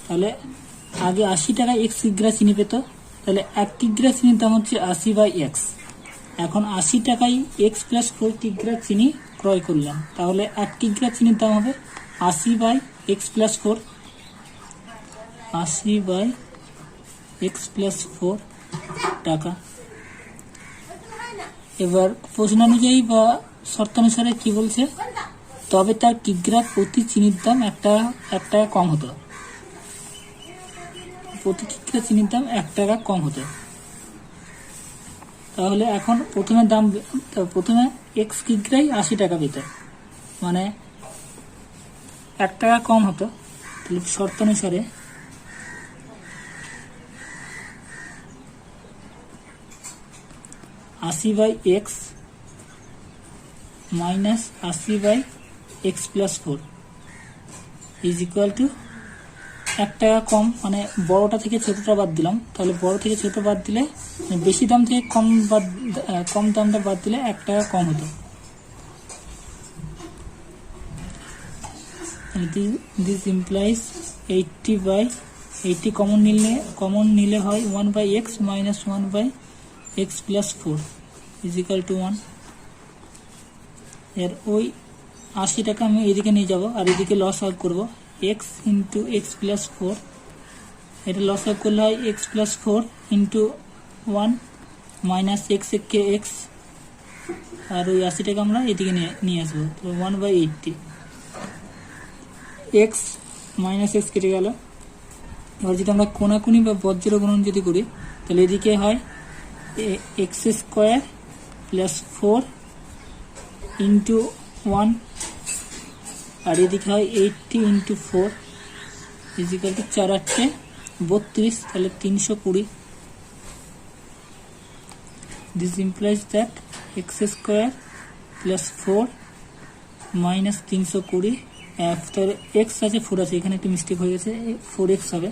তাহলে আগে 80 টাকায় 1 কিগ্রা চিনি পেত, তাহলে 1 কিগ্রা চিনির দাম হচ্ছে 80/x। এখন 80 টাকায় x প্লাস 4 কিগ্রা চিনি ক্রয় করলাম, তাহলে 1 কিগ্রা চিনির দাম হবে 80/x প্লাস 4, 80/x প্লাস 4 টাকা। এবার প্রশ্ন অনুযায়ী বা শর্তানুসারে কি বলছে, তবে তার কিগ্রা প্রতি চিনির দাম 1 টাকা কম হতো, প্রতি কিগ্রা চিনির দাম 1 টাকা কম হতো। তাহলে এখন প্রথমে x কিগ্রাই 80 টাকা পেত, মানে 1 টাকা কম হতো। তাহলে শর্তানুসারে (80/x minus 80/x plus 4) is equal two 1 টাকা কম, মানে বড়টা থেকে ছোটটা বাদ দিলাম, তাহলে বড় থেকে ছোট বাদ দিলে বেশি দাম থেকে কম দামটা বাদ দিলে 1 টাকা কম হতো। দিস ইমপ্লাইজ 80/80 কমন নিলে হয় 1/x minus 1/x plus 4 is equal two 1। এর ওই 80 টাকা আমি এদিকে নিয়ে যাব আর এদিকে লস আউট করবো, x ইন্টু x প্লাস 4, এটা লস আউট করলে হয় x plus 4 into 1 minus x কে x, আর ওই 80 টাকা আমরা এদিকে নিয়ে আসবো, তো 1/80 x মাইনাস x কেটে গেল। এবার যদি আমরা কোনাকুনি বা বজ্র গুণন যদি করি তাহলে এদিকে হয় x স্কোয়ার প্লাস 4 ইন্টু 1, আর এদিকে হয় 80 ইন্টু 4 ইজিক্যাল টু 4 8 32, তাহলে 320। This implies that x square plus 4 minus 320, তাহলে x আছে 4 আছে, এখানে একটু মিস্টেক হয়ে গেছে, 4x হবে,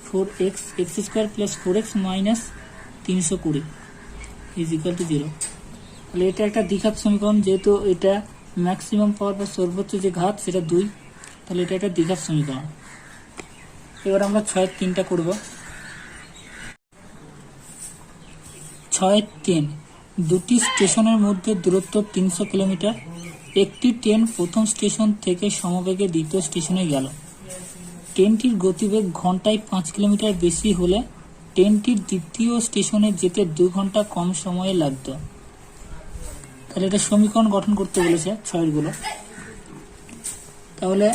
4x x square plus 4x minus 320 is equal to 0। তাহলে এটা একটা দ্বিঘাত সমীকরণ, যেহেতু এটা ম্যাক্সিমাম পাওয়ার বা সর্বোচ্চ যে ঘাত সেটা 2, তাহলে এটা একটা দ্বিঘাত সমীকরণ। এবার আমরা 6-3টা করব। 6-3, দুটি স্টেশনের মধ্যে দূরত্ব 300 কিলোমিটার। একটি ট্রেন প্রথম স্টেশন থেকে সমবেগে দ্বিতীয় স্টেশনে গেল। ট্রেনটির গতিবেগ ঘন্টায় 5 কিলোমিটার বেশি হলে ট্রেনটির দ্বিতীয় স্টেশনে যেতে 2 ঘন্টা কম সময়ে লাগত। তাহলে এটা সমীকরণ গঠন করতে বলেছে 6 গুলো। তাহলে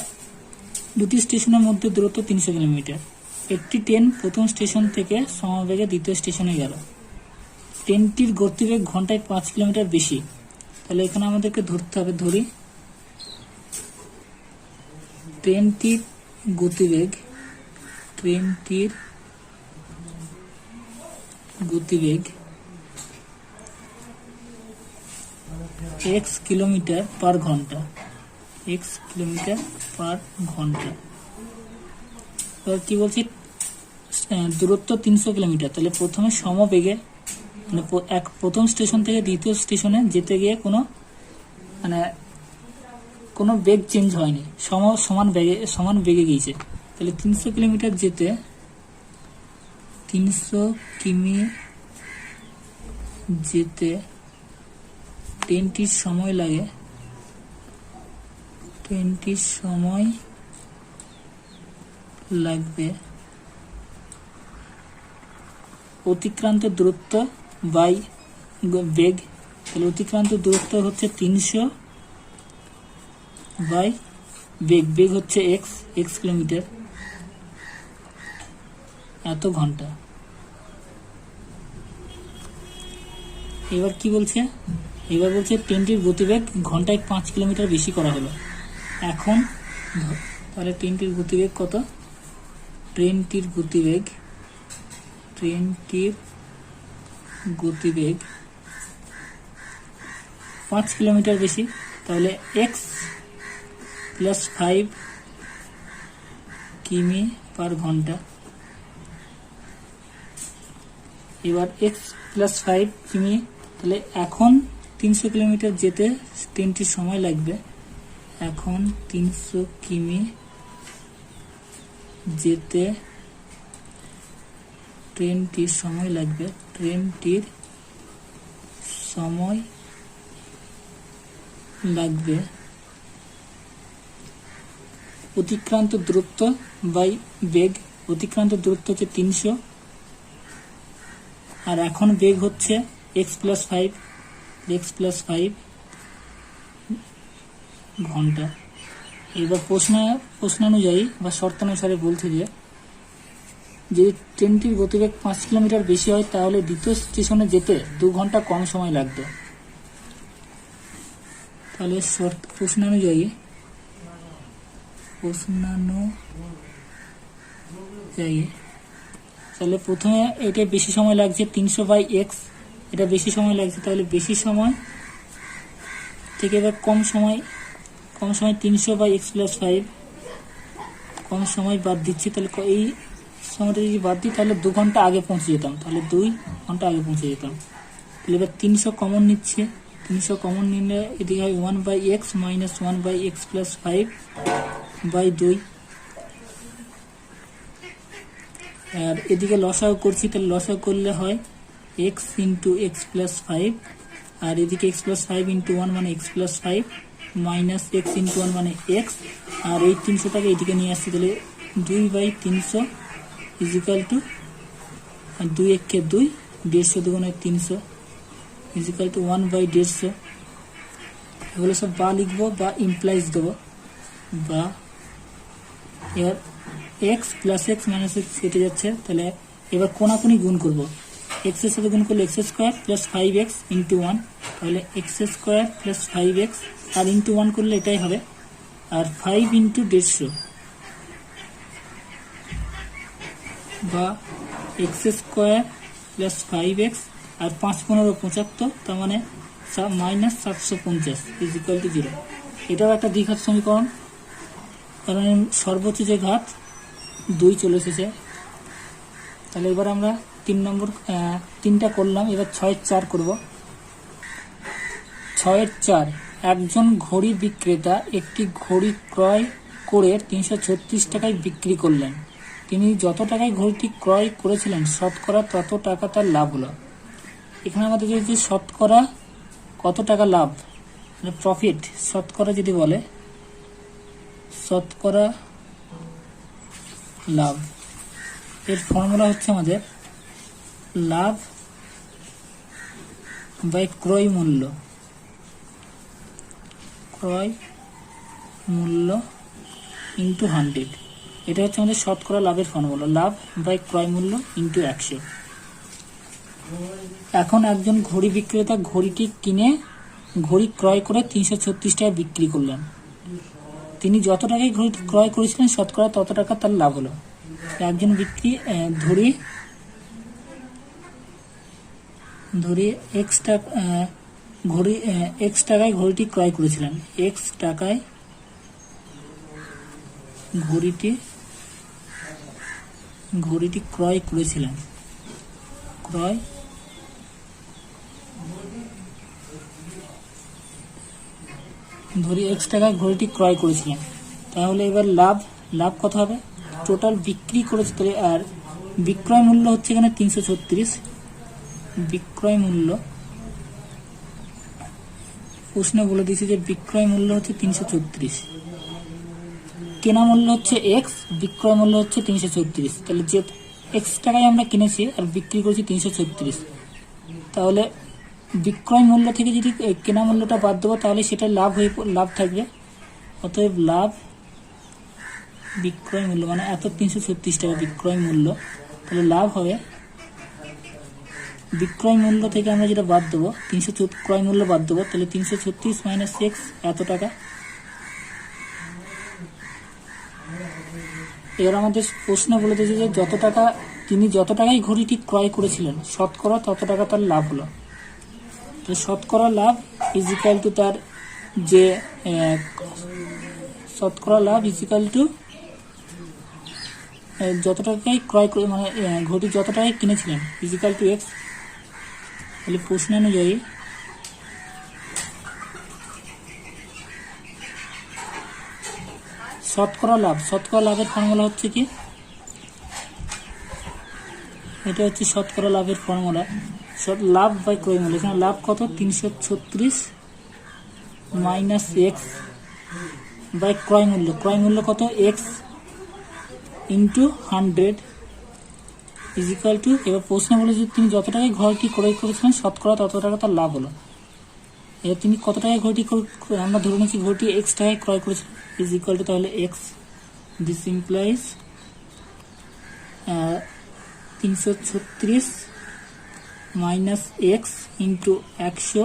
দুটি স্টেশনের মধ্যে দূরত্ব 300 কিলোমিটার। একটি ট্রেন প্রথম স্টেশন থেকে সমবেগে দ্বিতীয় স্টেশনে গেল। ট্রেনটির গতিবেগ ঘন্টায় 5 কিলোমিটার বেশি। তাহলে এখানে আমাদেরকে ধরতে হবে, ধরি ট্রেনটির গতিবেগ x কিলোমিটার পার ঘন্টা, এবার কি বলছি, দূরত্ব 300 কিলোমিটার। তাহলে প্রথমে সমবেগে, মানে প্রথম স্টেশন থেকে দ্বিতীয় স্টেশনে যেতে গিয়ে কোনো বেগ চেঞ্জ হয়নি, সমান বেগে গিয়েছে। তাহলে 300 কিলোমিটার যেতে 300 কিমি যেতে ট্রেনটির সময় লাগবে অতিক্রান্ত দূরত্ব বাই বেগ। তাহলে অতিক্রান্ত দূরত্ব হচ্ছে 300 বাই বেগ হচ্ছে x কিলোমিটার, এত ঘন্টা। এবার কি বলছে, এবার বলছে ট্রেনটির গতিবেগ ঘন্টায় 5 কিলোমিটার বেশি করা হলো। এখন তাহলে ট্রেনটির গতিবেগ কত, ট্রেনটির গতিবেগ 5 কিলোমিটার বেশি। তাহলে x প্লাস 5 কিমি পার ঘন্টা। এবার x প্লাস 5 কিমি, তাহলে এখন 300 কিলোমিটার যেতে ট্রেনটির সময় লাগবে, এখন 300 কিমি যেতে ট্রেনটির সময় লাগবে, অতিক্রান্ত দূরত্ব বাই বেগ। অতিক্রান্ত দূরত্ব হচ্ছে 300, আর এখন বেগ হচ্ছে x প্লাস 5 ঘন্টা। এবার প্রশ্নানুযায়ী বা শর্তানুসারে বলছে যে যদি ট্রেনটির গতিবেগ 5 কিলোমিটার বেশি হয় তাহলে দ্বিতীয় স্টেশনে যেতে 2 ঘন্টা কম সময় লাগবে। তাহলে প্রশ্নানুযায়ী তাহলে প্রথমে এটা বেশি সময় লাগছে 300 বাই x, এটা বেশি সময় লাগছে, তাহলে বেশি সময় থেকে এবার কম সময় 300 বাই x প্লাস 5, কম সময় বাদ দিচ্ছি। তাহলে এই সময়টা যদি বাদ দিই তাহলে 2 ঘন্টা আগে পৌঁছে যেতাম, তাহলে 2 ঘন্টা আগে পৌঁছে যেতাম। তাহলে এবার 300 কমন নিচ্ছে, 300 কমন নিলে এদিকে হয় 1 by x minus 1 by x plus 5 by 2, আর এদিকে লসাগু করছি, তাহলে লসাগু করলে হয় x ইন্টু এক্স প্লাস 5, আর এদিকে x প্লাস 5 ইন্টু 1 মানে x plus 5 minus x into 1 মানে x, আর এই 300টাকে এদিকে নিয়ে আসছি, তাহলে 2 বাই 300 ইজ ইকুয়াল টু 2 1 2, 150 দুগুণে 300 ইজ ইকুয়াল টু 1 বাই 150। এগুলো সব বা লিখবো বা ইমপ্লাইজ দেবো, বা এবার x plus x minus x কেটে যাচ্ছে, তাহলে এবার কোনাকুনি গুণ করবো, x এর সাথে গুণ করলে x square plus 5x into 1, তাহলে x স্কোয়ার প্লাস 5x, আর ইন্টু 1 করলে এটাই হবে, আর 5 ইন্টু 150, বা এক্স স্কোয়ার প্লাস 5x আর 5×15 = 75 তার মানে -750 = 0। এটাও একটা দ্বিঘাত সমীকরণ, কারণ সর্বোচ্চ যে ঘাত 2 চলে এসেছে। তাহলে এবার আমরা 3টা করলাম, এবার 6-4 করব। 6-4 একজন ঘড়ি বিক্রেতা একটি ঘড়ি ক্রয় করে 336 টাকায় বিক্রি করলেন। তিনি যত টাকায় ঘড়িটি ক্রয় করেছিলেন শতকরা তত টাকা তার লাভ হলো। এখানে আমাদের যে শতকরা কত টাকা লাভ, মানে প্রফিট, শতকরা যদি বলে শতকরা লাভ, এর ফর্মুলা হচ্ছে আমাদের লাভ বাই ক্রয় মূল্য, ক্রয় মূল্য ইন্টু 100। এটা হচ্ছে আমাদের শতকরা লাভের ফর্মুলা, লাভ বাই ক্রয় মূল্য ইন্টু 100। এখন একজন ঘড়ি বিক্রেতা ঘড়িটি কিনে ঘড়ি ক্রয় করে 336 টাকায় বিক্রি করলেন। তিনি যত টাকায় ঘড়িটি ক্রয় করেছিলেন শতকরা তত টাকা তার লাভ হলো। একজন ধরি এক্স টাকায় ঘড়িটি ক্রয় করেছিলেন, এক্স টাকায় ঘড়িটি ক্রয় করেছিলেন, এক্স টাকায় ঘড়িটি ক্রয় করেছিলেন। তাহলে এবার লাভ কত হবে, টোটাল বিক্রি করেছে, আর বিক্রয় মূল্য হচ্ছে এখানে 336। বিক্রয় মূল্য প্রশ্নে বলে দিয়েছে যে বিক্রয় মূল্য হচ্ছে 336, কেনা মূল্য হচ্ছে এক্স, বিক্রয় মূল্য হচ্ছে 336। তাহলে যে এক্স টাকায় আমরা কিনেছি আর বিক্রি করেছি 336, তাহলে বিক্রয় মূল্য থেকে যদি কেনা মূল্যটা বাদ দেবো তাহলে সেটা লাভ থাকবে। অতএব লাভ বিক্রয় মূল্য মানে এত 336 টাকা বিক্রয় মূল্য, তাহলে লাভ হবে বিক্রয় মূল্য থেকে আমরা যেটা বাদ দেবো, 336 ক্রয় মূল্য বাদ দেবো, তাহলে 336 মাইনাস এক্স এত টাকা। এবার আমাদের প্রশ্ন বলে দিয়েছে যে তিনি যত টাকায় ঘড়িটি ক্রয় করেছিলেন শতকরা তত টাকা তার লাভ হলো। তো শতকরা লাভ ইজিক্যাল টু তার যে শতকরা লাভ ইজিক্যাল টু যত টাকায় ক্রয় করে, মানে ঘড়ি যত টাকায় কিনেছিলেন ইজিক্যাল টু এক্স। তাহলে প্রশ্ন অনুযায়ী শতকরা লাভের ফর্মুলা হচ্ছে কি, এটা হচ্ছে শতকরা লাভের ফর্মুলা, লাভ বাই ক্রয় মূল্য। এখানে লাভ কত, 336 মাইনাস এক্স বাই ক্রয় মূল্য কত, এক্স ইন্টু 100 ইজিক্যাল টু, এবার প্রশ্ন বলেছে তিনি যত টাকায় ঘড়িটি ক্রয় করেছিলেন শতকরা তত টাকা তার লাভ হলো। এবার তিনি কত টাকায় ঘড়িটি, আমরা ধরে নিচ্ছি ঘড়িটি এক্স টাকায় ক্রয় করেছিলেন, ইজিক্যাল টু তাহলে x, this implies 336 minus x into 100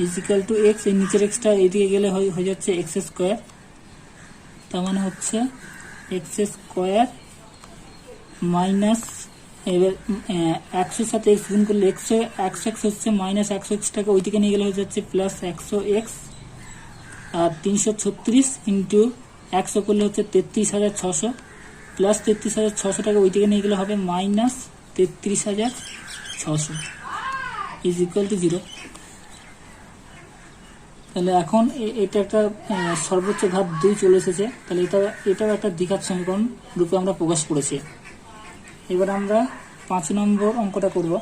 is equal to x. এই নিচের এক্সটা এদিকে গেলে হয়ে যাচ্ছে এক্স স্কোয়ার, তার মানে হচ্ছে এক্স স্কোয়ার মাইনাস, এবার 100 সাথে এক্স গুণ করলে 100x হচ্ছে মাইনাস 100xটাকে ওইদিকে নিয়ে গেলে হয়ে যাচ্ছে প্লাস 100x, আর 336 ইন্টু 100 করলে হচ্ছে 33,600, প্লাস 33,600টাকে ওইদিকে নিয়ে গেলে হবে মাইনাস 33,600 ইজ ইকুয়াল টু 0। তাহলে এখন এটা একটা সর্বোচ্চ ঘাত 2 চলে এসেছে, তাহলে এটাও একটা দ্বিঘাত সমীকরণ রূপে আমরা প্রকাশ করেছি। এবার আমরা 5 নম্বর অঙ্কটা করব।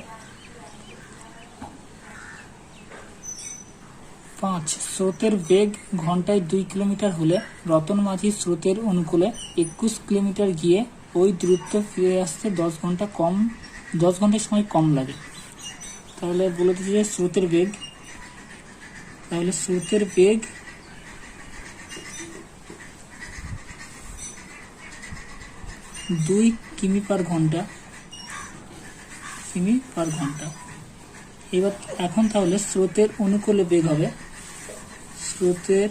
5 স্রোতের বেগ ঘন্টায় 2 কিলোমিটার হলে রতন মাঝি স্রোতের অনুকূলে 21 কিলোমিটার গিয়ে ওই দূরত্ব ফিরে আসতে 10 ঘন্টার সময় কম লাগে। তাহলে বলে দিচ্ছি যে স্রোতের বেগ, তাহলে স্রোতের বেগ দুই কিমি পার ঘন্টা। এবার এখন তাহলে স্রোতের অনুকূলে বেগ হবে, স্রোতের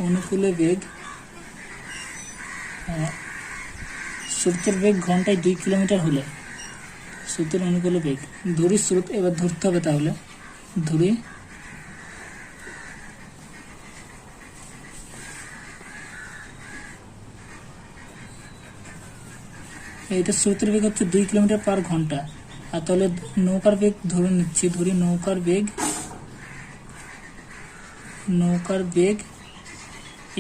অনুকূলে বেগ স্রোতের বেগ ঘন্টায় 2 কিলোমিটার হলে স্রোতের অনুকূলে বেগ ধরি স্রোত এবার ধরতে হবে, তাহলে ধরি এটা স্রোতের বেগ হচ্ছে 2 কিলোমিটার পার ঘন্টা। আর তাহলে নৌকার বেগ ধরে নিচ্ছি, ধরি নৌকার বেগ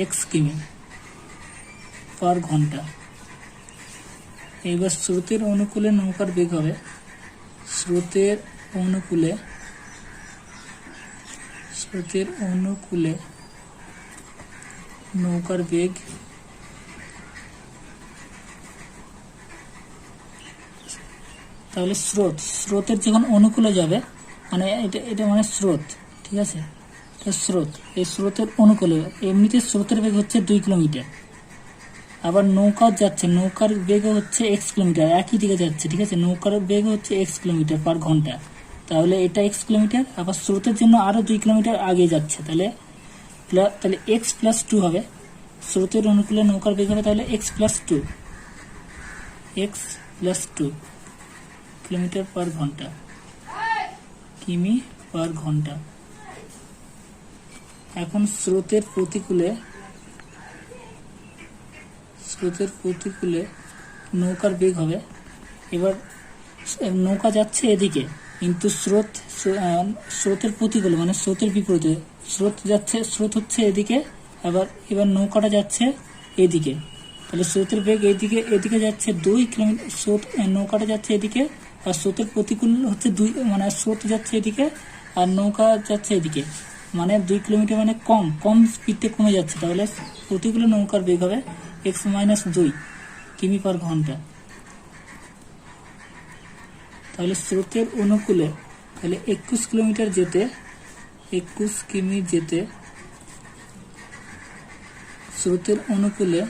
x কিমি পার ঘন্টা। এবার স্রোতের অনুকূলে নৌকার বেগ হবে, স্রোতের অনুকূলে নৌকার বেগ তাহলে স্রোতের যখন অনুকূলে যাবে, মানে এটা মানে স্রোত, ঠিক আছে, স্রোত, এই স্রোতের অনুকূলে এমনিতে স্রোতের বেগ হচ্ছে 2 কিলোমিটার, আবার নৌকা যাচ্ছে, নৌকার বেগ হচ্ছে x কিলোমিটার, একই দিকে যাচ্ছে, ঠিক আছে, নৌকার বেগ হচ্ছে x কিলোমিটার পার ঘন্টা, তাহলে এটা x কিলোমিটার, আবার স্রোতের জন্য আরো 2 কিলোমিটার আগে যাচ্ছে, তাহলে x প্লাস 2 হবে, স্রোতের অনুকূলে নৌকার বেগ হবে তাহলে x প্লাস 2 কিলোমিটার পার ঘন্টা, কিমি পার ঘন্টা। এখন স্রোতের প্রতিকূলে নৌকার বেগ হবে, এবার নৌকা যাচ্ছে এদিকে, কিন্তু স্রোতের প্রতিকূলে মানে স্রোতের বিপরীতে, স্রোত হচ্ছে এদিকে, এবার নৌকাটা যাচ্ছে এদিকে, তাহলে স্রোতের বেগ এদিকে যাচ্ছে 2 কিলোমিটার, নৌকাটা যাচ্ছে এদিকে, আর স্রোতের প্রতিকূল হচ্ছে 2, মানে স্রোত যাচ্ছে এদিকে আর নৌকা যাচ্ছে এদিকে, মানে 2 কিলোমিটার, মানে কম স্পিডে কমে যাচ্ছে, তাহলে প্রতিকূলে নৌকার বেগ হবে x-2 কিমি পার ঘন্টা। তাহলে স্রোতের অনুকূলে তাহলে 21 কিলোমিটার যেতে 21 কিমি যেতে স্রোতের অনুকূলে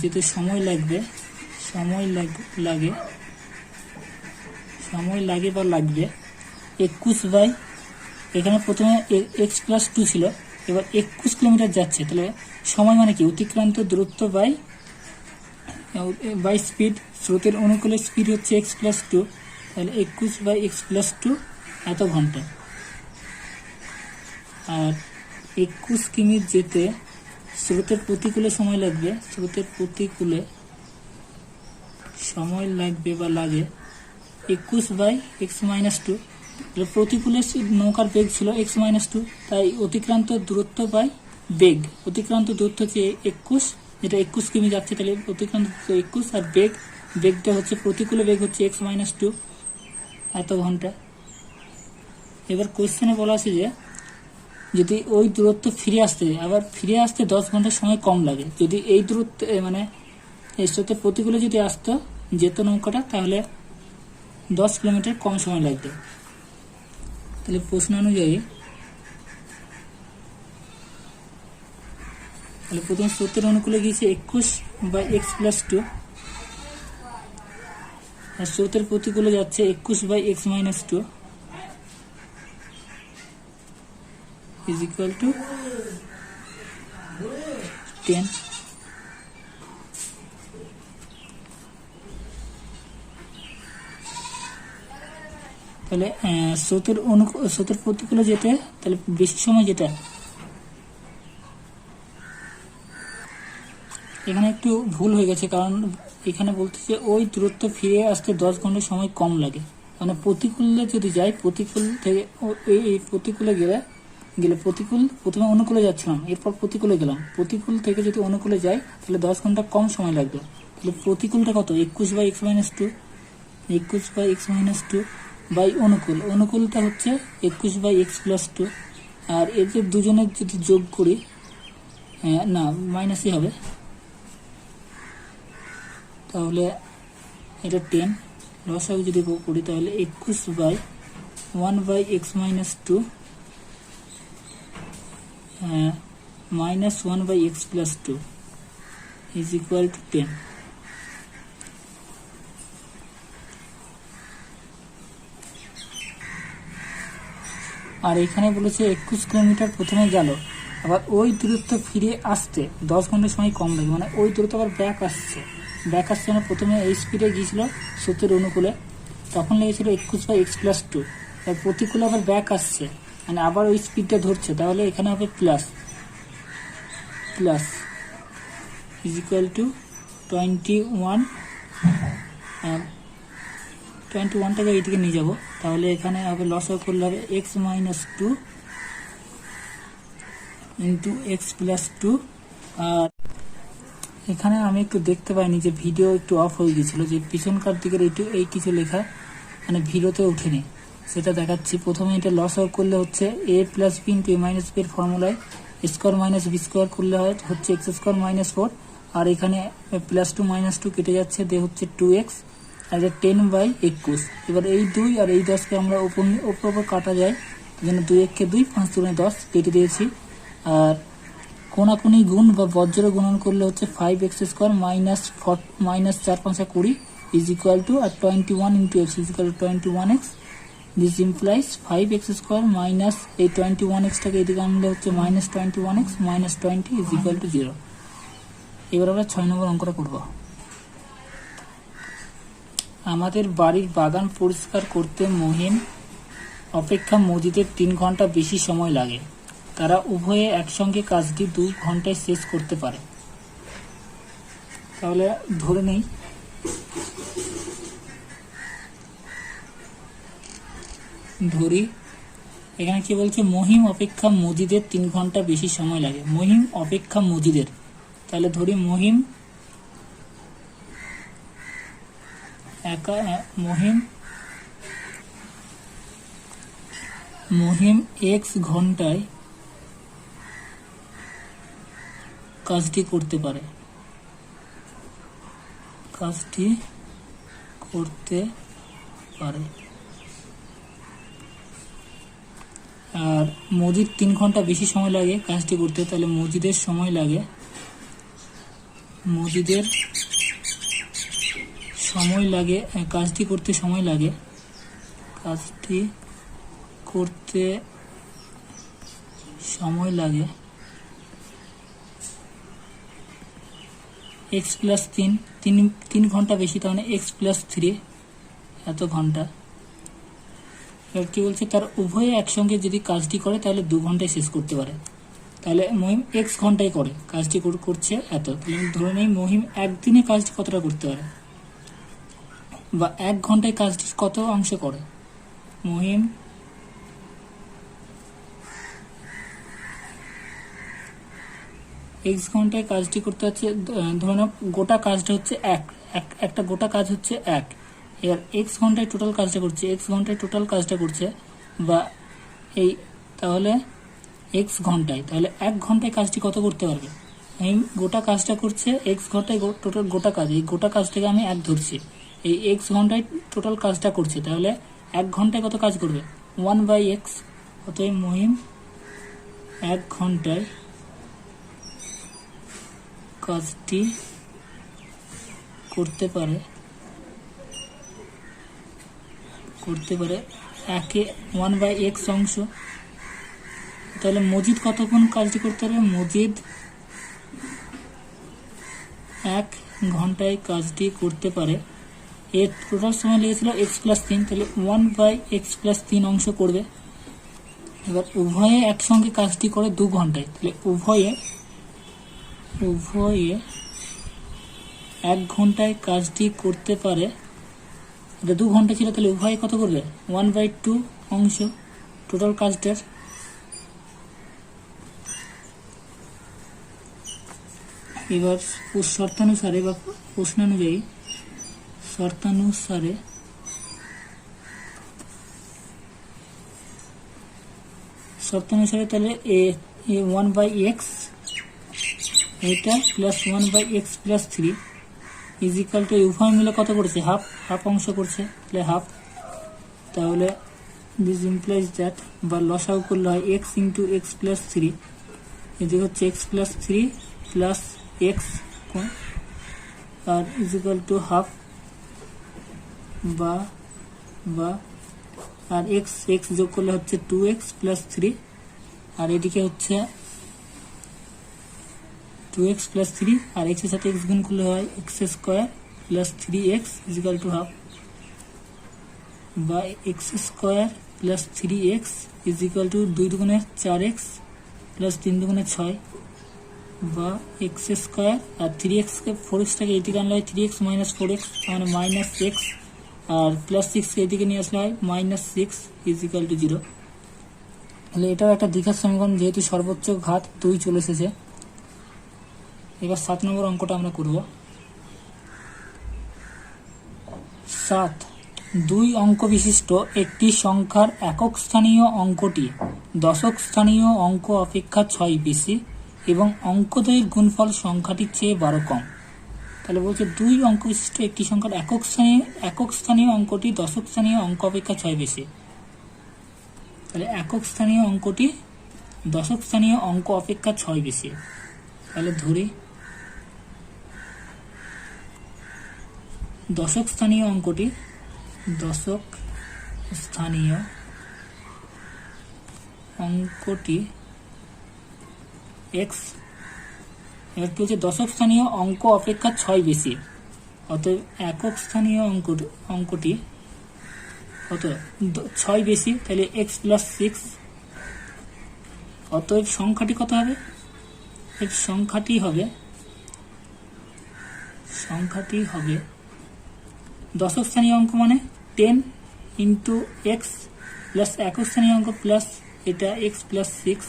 যেতে সময় লাগবে বা লাগবে 21 বাই, এখানে প্রথমে x প্লাস 2 ছিল, এবার 21 কিলোমিটার যাচ্ছে, তাহলে সময় মানে কি অতিক্রান্ত দূরত্ব বাই স্পিড, স্রোতের অনুকূলে স্পিড হচ্ছে x প্লাস 2, তাহলে 21 বাই x প্লাস 2 এত ঘন্টা। আর 21 কিমি যেতে স্রোতের প্রতিকূলে সময় লাগবে, বা লাগে 21 বাই x-2, প্রতিকূলে নৌকার বেগ ছিল x-2, তাই অতিক্রান্ত দূরত্ব বাই বেগ, অতিক্রান্ত দূরত্ব হচ্ছে 21, যেটা 21 কিমি যাচ্ছে, তাহলে অতিক্রান্ত 21, আর বেগটা হচ্ছে প্রতিকূলে বেগ হচ্ছে x-2 এত ঘন্টা। এবার কোশ্চেনে বলা আছে যে যদি ওই দূরত্ব ফিরে আসতে 10 ঘন্টা সময় কম লাগে, যদি এই দূরত্ব মানে এই স্রোতের প্রতিকূলে যদি যেত নৌকাটা, তাহলে 10 কিলোমিটার কম সময় লাগবে। তাহলে প্রশ্ন অনুযায়ী তাহলে প্রথম স্রোতের অনুকূলে গিয়েছে 21 বাই x প্লাস 2, আর স্রোতের প্রতিকূলে যাচ্ছে 21 by x-2 is equal to 10। তাহলে স্রোতের প্রতিকূলে যেতে তাহলে বেশি সময় যেটা, এখানে একটু ভুল হয়ে গেছে, কারণ এখানে বলতেছে ওই দূরত্ব ফিরে আসতে 10 ঘন্টা সময় কম লাগে, মানে প্রতিকূলে যদি যাই, প্রতিকূল থেকে এই প্রতিকূলে গেলে প্রথমে অনুকূলে যাচ্ছিলাম, এরপর প্রতিকূলে গেলাম, প্রতিকূল থেকে যদি অনুকূলে যাই তাহলে 10 ঘন্টা কম সময় লাগবে। তাহলে প্রতিকূলটা কত 21 বাই x-2 বাই অনুকূলটা হচ্ছে 21 বাই x প্লাস 2, আর এর যে দুজনের যদি যোগ করি, না মাইনাসই হবে, তাহলে এটা 10, লসাগু যদি করি তাহলে 21 by 1 by x-2 minus 1 by x plus 2 is equal to 10। আর এখানে বলেছে 21 কিলোমিটার প্রথমে গেল, আবার ওই দূরত্ব ফিরে আসতে 10 ঘন্টা সময় কম লাগে, মানে ওই দূরত্ব আবার ব্যাক আসছে মানে প্রথমে এই স্পিডে গিয়েছিল স্রোতের অনুকূলে, তখন লেগেছিল 21/x+2, আর প্রতিকূলে আবার ব্যাক আসছে মানে আবার ওই স্পিডটা ধরছে, তাহলে এখানে হবে প্লাস ইজ ইকুয়াল টু 21টাকে এইদিকে নিয়ে যাবো, তাহলে এখানে হবে লসাগু করলে হবে x-2 ইন্টু x+2। আর এখানে আমি একটু দেখতে পাইনি যে ভিডিও একটু অফ হয়ে গেছিল, যে পিছনকার দিকের এই কিছু লেখা মানে ভিডিওতে ওঠেনি, সেটা দেখাচ্ছি। প্রথমে এটা লসাগু করলে হচ্ছে a+b ইন্টু a-b এর ফর্মুলায় স্কোয়ার মাইনাস বি স্কোয়ার করলে হচ্ছে x²-4, আর এখানে +2 -2 কেটে যাচ্ছে, দিয়ে হচ্ছে 2x, আর 10/21। এবার এই 2 আর এই 10কে আমরা উপর কাটা যায়, এই জন্য 2 2 5 2 10 কেটে দিয়েছি। আর কোনাকুনি গুণ বা বজ্র গুণন করলে হচ্ছে 5x² minus 4 5 20 is equal to, আর 21 into x is equal to 21x। This implies 5x² minus এই 21xটাকে এদিকে আনলে হচ্ছে -21x -20 ইজ ইকুয়াল টু 0। এবার আমরা 6 নম্বর অঙ্কটা করব। আমাদের বাড়ির বাগান পরিষ্কার করতে মহিম অপেক্ষা মজিদের 3 ঘন্টা বেশি সময় লাগে। তারা উভয়ে একসঙ্গে কাজটি 2 ঘন্টায় শেষ করতে পারে। তাহলে ধরে নেই এখানে কি বলছে, মহিম অপেক্ষা মজিদের 3 ঘন্টা বেশি সময় লাগে। মহিম অপেক্ষা মজিদের, তাহলে ধরি মহিম x ঘন্টায় কাজটি করতে পারে, আর মজিদ 3 ঘন্টা বেশি সময় লাগে কাজটি করতে, তাহলে মজিদের সময় লাগে কাজটি করতে সময় লাগে x+3 ঘন্টা বেশি, তাহলে x+3 এত ঘন্টা। এবার কি বলছে, তার উভয়ে একসঙ্গে যদি কাজটি করে তাহলে 2 ঘন্টায় শেষ করতে পারে। তাহলে মহিম x ঘন্টায় করে কাজটি করছে এত, ধরে নেই মহিম একদিনে কাজটি কতটা করতে পারে, বা 1 ঘন্টায় কাজটি কত অংশে করে। মহিম x ঘন্টায় কাজটি করতে হচ্ছে, ধরে নাও গোটা কাজটা হচ্ছে একটা গোটা কাজ হচ্ছে 1, এবার x ঘন্টায় টোটাল কাজটা করছে, বা এই তাহলে x ঘন্টায়, তাহলে 1 ঘন্টায় কাজটি কত করতে পারবে। এই গোটা কাজটা করছে x ঘন্টায়, টোটাল গোটা কাজ, এই গোটা কাজটাকে আমি 1 ধরছি, এই x ঘন্টায় টোটাল কাজটা করছে, তাহলে 1 ঘন্টায় কত কাজ করবে 1/x। অতএব মহিম 1 ঘন্টায় কাজটি করতে পারে 1/x অংশ। তাহলে মজিদ কতক্ষণ কাজটি করতে পারে, মজিদ 1 ঘন্টায় কাজটি করতে পারে। এর টোটাল সময় লেগেছিল x+3, তাহলে 1/x+3 অংশ করবে। এবার উভয়ে একসঙ্গে কাজটি করে 2 ঘন্টায়, তাহলে উভয়ে 1 ঘন্টায় কাজটি করতে পারে, 2 ঘন্টা ছিল, তাহলে উভয়ে কত করবে 1/2 অংশ টোটাল কাজটার। এবার শর্তানুসারে বা প্রশ্নানুযায়ী তাহলে 1/x এটা plus 1/x+3 is equal two, উভয় মিলে কত করছে, হাফ অংশ করছে, তাহলে হাফ। তাহলে দিস ইমপ্লাইজ দ্যাট, বা লসাগু করলে হয় x ইন্টু x+3, এদিকে হচ্ছে x+3 প্লাস x, আর ইজ ইকুয়াল টু হাফ, বা আর এক্স এক্স যোগ করলে হচ্ছে 2x প্লাস 3, আর এদিকে হচ্ছে 2x প্লাস 3, আর x এর সাথে x গুণ করলে হয় x square plus 3x is equal to half, বা x square plus 3x is equal to 2 দুগুণে 4x প্লাস 3 দুগুণে 6, বা x স্কোয়ার আর 3x কে 4x টাকে এদিকে আনলে হয় 3x মাইনাস 4x মানে মাইনাস x, আর প্লাস 6 কে এদিকে নিয়ে আসলে হয় মাইনাস 6 ইজিক্যাল টু 0। তাহলে এটাও একটা দ্বিঘাত সমীকরণ, যেহেতু সর্বোচ্চ ঘাত 2 চলে এসেছে। এবার 7 নম্বর অঙ্কটা আমরা করব। 7, 2 অঙ্ক বিশিষ্ট একটি সংখ্যার একক স্থানীয় অঙ্কটি দশক স্থানীয় অঙ্ক অপেক্ষা 6 বেশি এবং অঙ্কদ্বয়ের গুণফল সংখ্যাটির চেয়ে 12 কম। তাহলে বলছে 2 অঙ্ক বিশিষ্ট একটি সংখ্যার একক স্থানীয় অঙ্কটি দশক স্থানীয় অঙ্ক অপেক্ষা 6 বেশি। তাহলে একক স্থানীয় অঙ্কটি দশক স্থানীয় অঙ্ক অপেক্ষা 6 বেশি। তাহলে ধরি দশক স্থানীয় অঙ্কটি এক্স, এবার কি হচ্ছে দশক স্থানীয় অঙ্ক অপেক্ষা 6 বেশি, অতএব একক স্থানীয় অঙ্কটি কত 6 বেশি, তাহলে x প্লাস 6, অতএব সংখ্যাটি কত হবে? সংখ্যাটি হবে দশক স্থানীয় অঙ্ক মানে 10 ইন্টু এক্স প্লাস একক স্থানীয় অঙ্ক প্লাস এটা এক্স প্লাস 6,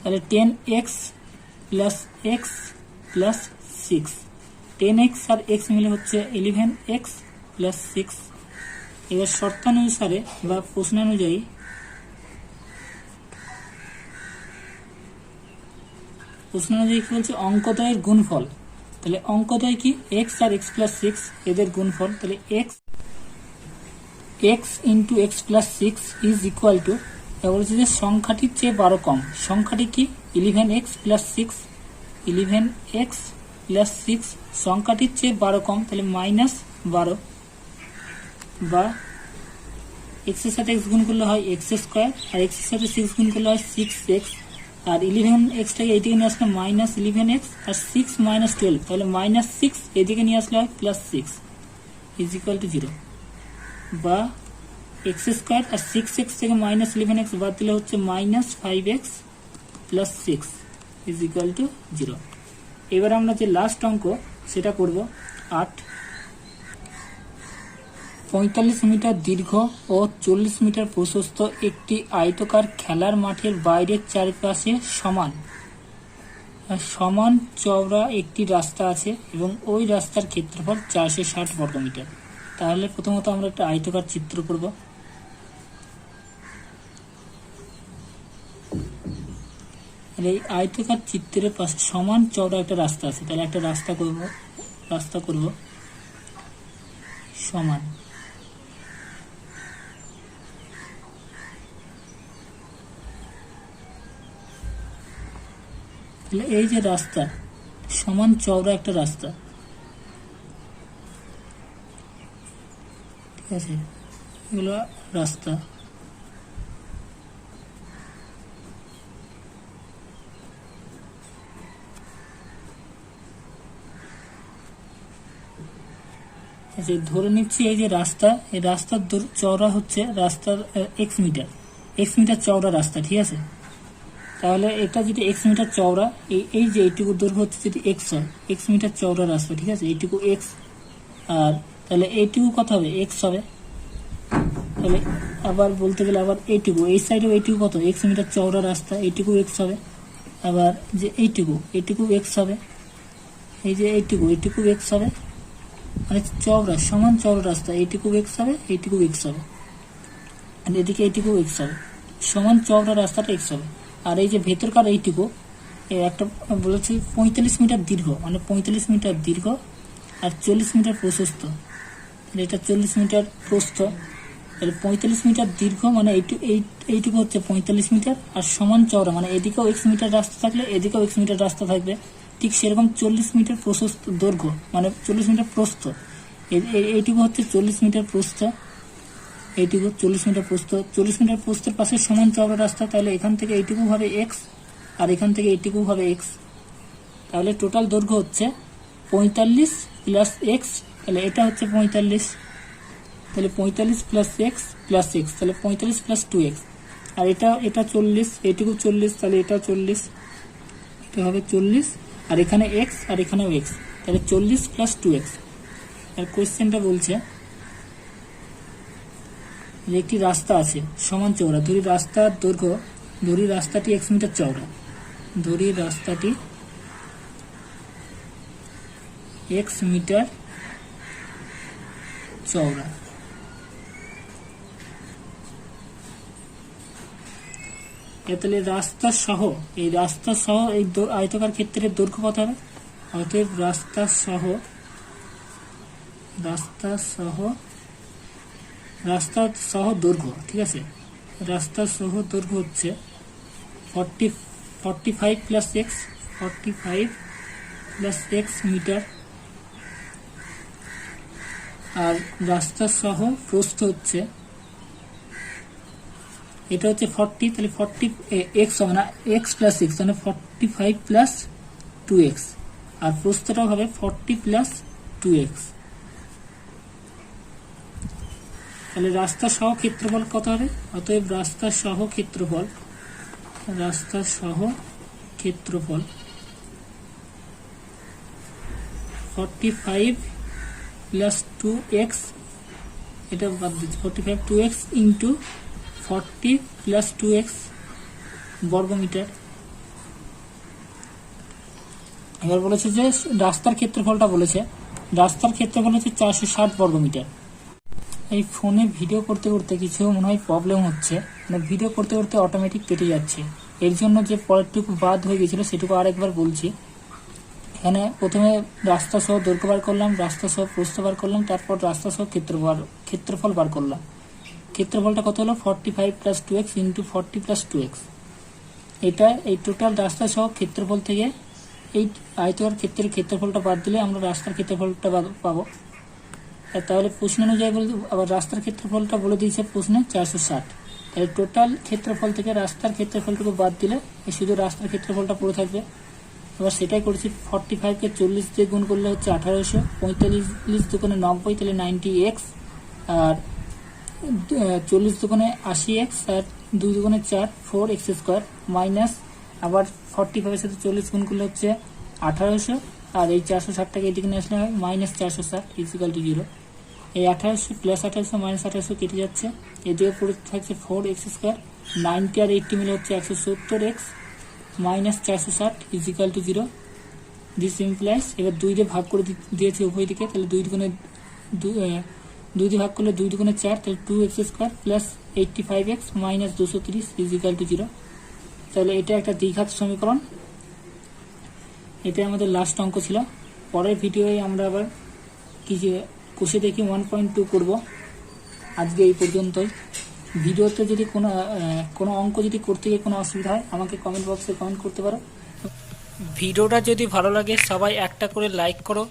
তাহলে 10x plus x plus 6, 10x আর x মিলে হচ্ছে 11x প্লাস 6। এবার শর্তানুসারে বা প্রশ্নানুযায়ী কি বলছে? অঙ্কদ্বয়ের গুণফল। তাহলে অঙ্কদ্বয় কি? x আর x প্লাস 6 এদের গুণফল। তাহলে x into x plus 6 is equal two, বলছে যে সংখ্যাটির চেয়ে 12 কম। সংখ্যাটি কি? 11x প্লাস 6, 11x প্লাস 6 সংখ্যাটির চেয়ে 12 কম, তাহলে মাইনাস 12, বা x এর সাথে x গুণ করলে হয় x স্কোয়ার, আর x এর সাথে 6 গুণ করলে হয় 6x, আর 11x টাকে এইদিকে নিয়ে আসলে মাইনাস 11x, আর 6 মাইনাস 12, তাহলে মাইনাস 6 এদিকে নিয়ে আসলে হয় প্লাস 6 ইজ ইকুয়াল টু 0, বা এক্স স্কোয়ার আর 6x থেকে মাইনাস 11x বাদ দিলে হচ্ছে minus 5x plus 6 is equal to 0। এবার আমরা যে লাস্ট অঙ্ক সেটা করব। 8, 45 মিটার দীর্ঘ ও 40 মিটার প্রশস্ত একটি আয়তকার খেলার মাঠের বাইরের চারপাশে সমান চওড়া একটি রাস্তা আছে এবং ওই রাস্তার ক্ষেত্রফল 460 বর্গমিটার। তাহলে প্রথমত আমরা একটা আয়তকার চিত্র করব। এই আয়তকার চিত্রের পাশে সমান চওড়া একটা রাস্তা আছে, তাহলে একটা রাস্তা করব সমান। তাহলে এই যে রাস্তা সমান চওড়া একটা রাস্তা, ঠিক আছে, এগুলো রাস্তা। ধরে নিচ্ছি এই যে রাস্তা, এই রাস্তার চওড়া হচ্ছে রাস্তার x মিটার চওড়া রাস্তা, ঠিক আছে। তাহলে এটা যদি x মিটার চওড়া, এই যে এইটুকু দৈর্ঘ্য হচ্ছে যদি x হয়, x মিটার চওড়া রাস্তা, ঠিক আছে, এইটুকু x, আর তাহলে এইটুকু কত হবে? x হবে। তাহলে আবার বলতে গেলে আবার এইটুকু, এই সাইডেও এইটুকু কত? x মিটার চওড়া রাস্তা, এইটুকু x হবে। আবার যে এইটুকু x হবে, এই যে এইটুকু x হবে, মানে চওড়া সমান চওড়া রাস্তা, এইটুকু x হবে, এইটুকু x হবে, আর এদিকে এইটুকু x হবে, সমান চওড়া রাস্তাটা x হবে। আর এই যে ভেতরকার এইটুকু একটা বলেছি 45 মিটার দীর্ঘ, মানে 45 মিটার দীর্ঘ আর 40 মিটার প্রশস্ত, এটা 40 মিটার প্রস্থ, তাহলে 45 মিটার দীর্ঘ মানে এইটুকু হচ্ছে 45 মিটার, আর সমান চওড়া মানে এদিকেও x মিটার রাস্তা থাকলে এদিকেও x মিটার রাস্তা থাকবে, ঠিক সেরকম 40 মিটার প্রশস্ত দৈর্ঘ্য মানে 40 মিটার প্রস্থ, এইটুকু হচ্ছে 40 মিটার প্রস্থ, এইটুকু 40 মিটার প্রস্থ, 40 মিটার প্রস্থের পাশে সমান চওড়া রাস্তা, তাহলে এখান থেকে এইটুকু হবে এক্স আর এখান থেকে এইটুকু হবে এক্স। তাহলে টোটাল দৈর্ঘ্য হচ্ছে 45 প্লাস এক্স, তাহলে এটা হচ্ছে 45, তাহলে 45 প্লাস এক্স প্লাস এক্স, তাহলে 45 প্লাস 2x। আর এটা 40, এইটুকু 40, তাহলে এটা 40, এটা হবে 40, আর এখানে এক্স আর এখানেও এক্স, তাহলে 40 প্লাস 2x। আর কোয়েশ্চেনটা বলছে যে একটি রাস্তা আছে সমান চওড়া, ধরি রাস্তার দৈর্ঘ্য, ধরি রাস্তাটি x মিটার চওড়া, ধরি রাস্তাটি x মিটার চওড়া। তাহলে রাস্তা সহ, এই রাস্তা সহ এই আয়তকার ক্ষেত্রের দৈর্ঘ্য কত হবে? অতএব রাস্তা সহ দৈর্ঘ্য, ঠিক আছে, রাস্তা সহ দৈর্ঘ্য হচ্ছে 45 plus x, 45 plus x metre. আর রাস্তা সহ প্রস্থ হচ্ছে, এটা হচ্ছে 40, তাহলে 40 এক্স হবে না, এক্স প্লাস এক্স, মানে 45 প্লাস 2x, আর প্রস্থটাও হবে 40 প্লাস 2x। তাহলে রাস্তা সহ ক্ষেত্রফল কত হবে? অতএব রাস্তা সহ ক্ষেত্রফল 45 প্লাস 2x, এটা বাদ দিচ্ছি, 45 2x ইন্টু 40 প্লাস 2x বর্গমিটার। এবার বলেছে যে রাস্তার ক্ষেত্রফলটা বলেছে, রাস্তার ক্ষেত্রফল হচ্ছে 460 বর্গমিটার। এই ফোনে ভিডিও করতে করতে কিছু মনে হয় প্রবলেম হচ্ছে, মানে ভিডিও করতে করতে অটোমেটিক কেটে যাচ্ছে, এর জন্য যে পরেরটুকু বাদ হয়ে গেছিল সেটুকু আরেকবার বলছি। এখানে প্রথমে রাস্তা সহ দৈর্ঘ্য বার করলাম, রাস্তা সহ প্রস্থ বার করলাম, তারপর রাস্তা সহ ক্ষেত্রফল বার করলাম। ক্ষেত্রফলটা কত হলো? 45 plus 2x into 40 plus 2x। এটা এই টোটাল রাস্তা সহ ক্ষেত্রফল থেকে এই আয়তকার ক্ষেত্রের ক্ষেত্রফলটা বাদ দিলে আমরা রাস্তার ক্ষেত্রফলটা পাবো। তাহলে প্রশ্ন অনুযায়ী আবার রাস্তার ক্ষেত্রফলটা বলে দিয়েছে প্রশ্নে 460, তাহলে টোটাল ক্ষেত্রফল থেকে রাস্তার ক্ষেত্রফলটুকু বাদ দিলে শুধু রাস্তার ক্ষেত্রফলটা পড়ে থাকবে। এবার সেটাই করেছি, 45কে 40 দিয়ে গুণ করলে হচ্ছে 1800, 45 দোকানে 90, তাহলে 90x, আর 40 দোকানে 80x, আর 2 দোকানে 4, 4x স্কোয়ার, মাইনাস আবার 45-এর সাথে 40 গুণ করলে হচ্ছে 1800, আর এই 460টাকে এদিকে নিয়ে আসলে হয় মাইনাস 460 ইকুয়াল টু 0। এই 1800 প্লাস 1800 মাইনাস 1800 কেটে যাচ্ছে, এদিকে পড়ে থাকছে 4x স্কোয়ার, 90 আর 80 মিলে হচ্ছে 170x minus 460 equal to 0। This implies, এবার 2 দিয়ে ভাগ করে দিয়েছে উভয় দিকে, তাহলে 2 দিয়ে ভাগ করলে 2 দুগুণে 4, তাহলে 2x square plus 85x minus 230 equal to 0। তাহলে এটা একটা দ্বিঘাত সমীকরণ। এটা আমাদের লাস্ট অঙ্ক ছিল। পরের ভিডিওয়ে আমরা আবার কিছু কষে দেখি 1.2 করব। আজকে এই পর্যন্তই। ভিডিওতে যদি কোনো অঙ্ক যদি করতে গিয়ে কোনো অসুবিধা হয় আমাকে কমেন্ট বক্সে কমেন্ট করতে পারো। ভিডিওটা যদি ভালো লাগে সবাই একটা করে লাইক করো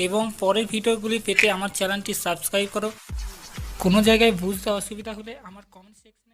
এবং পরের ভিডিওগুলি পেতে আমার চ্যানেলটি সাবস্ক্রাইব করো। কোনো জায়গায় বুঝতে অসুবিধা হলে আমার কমেন্ট সেকশনে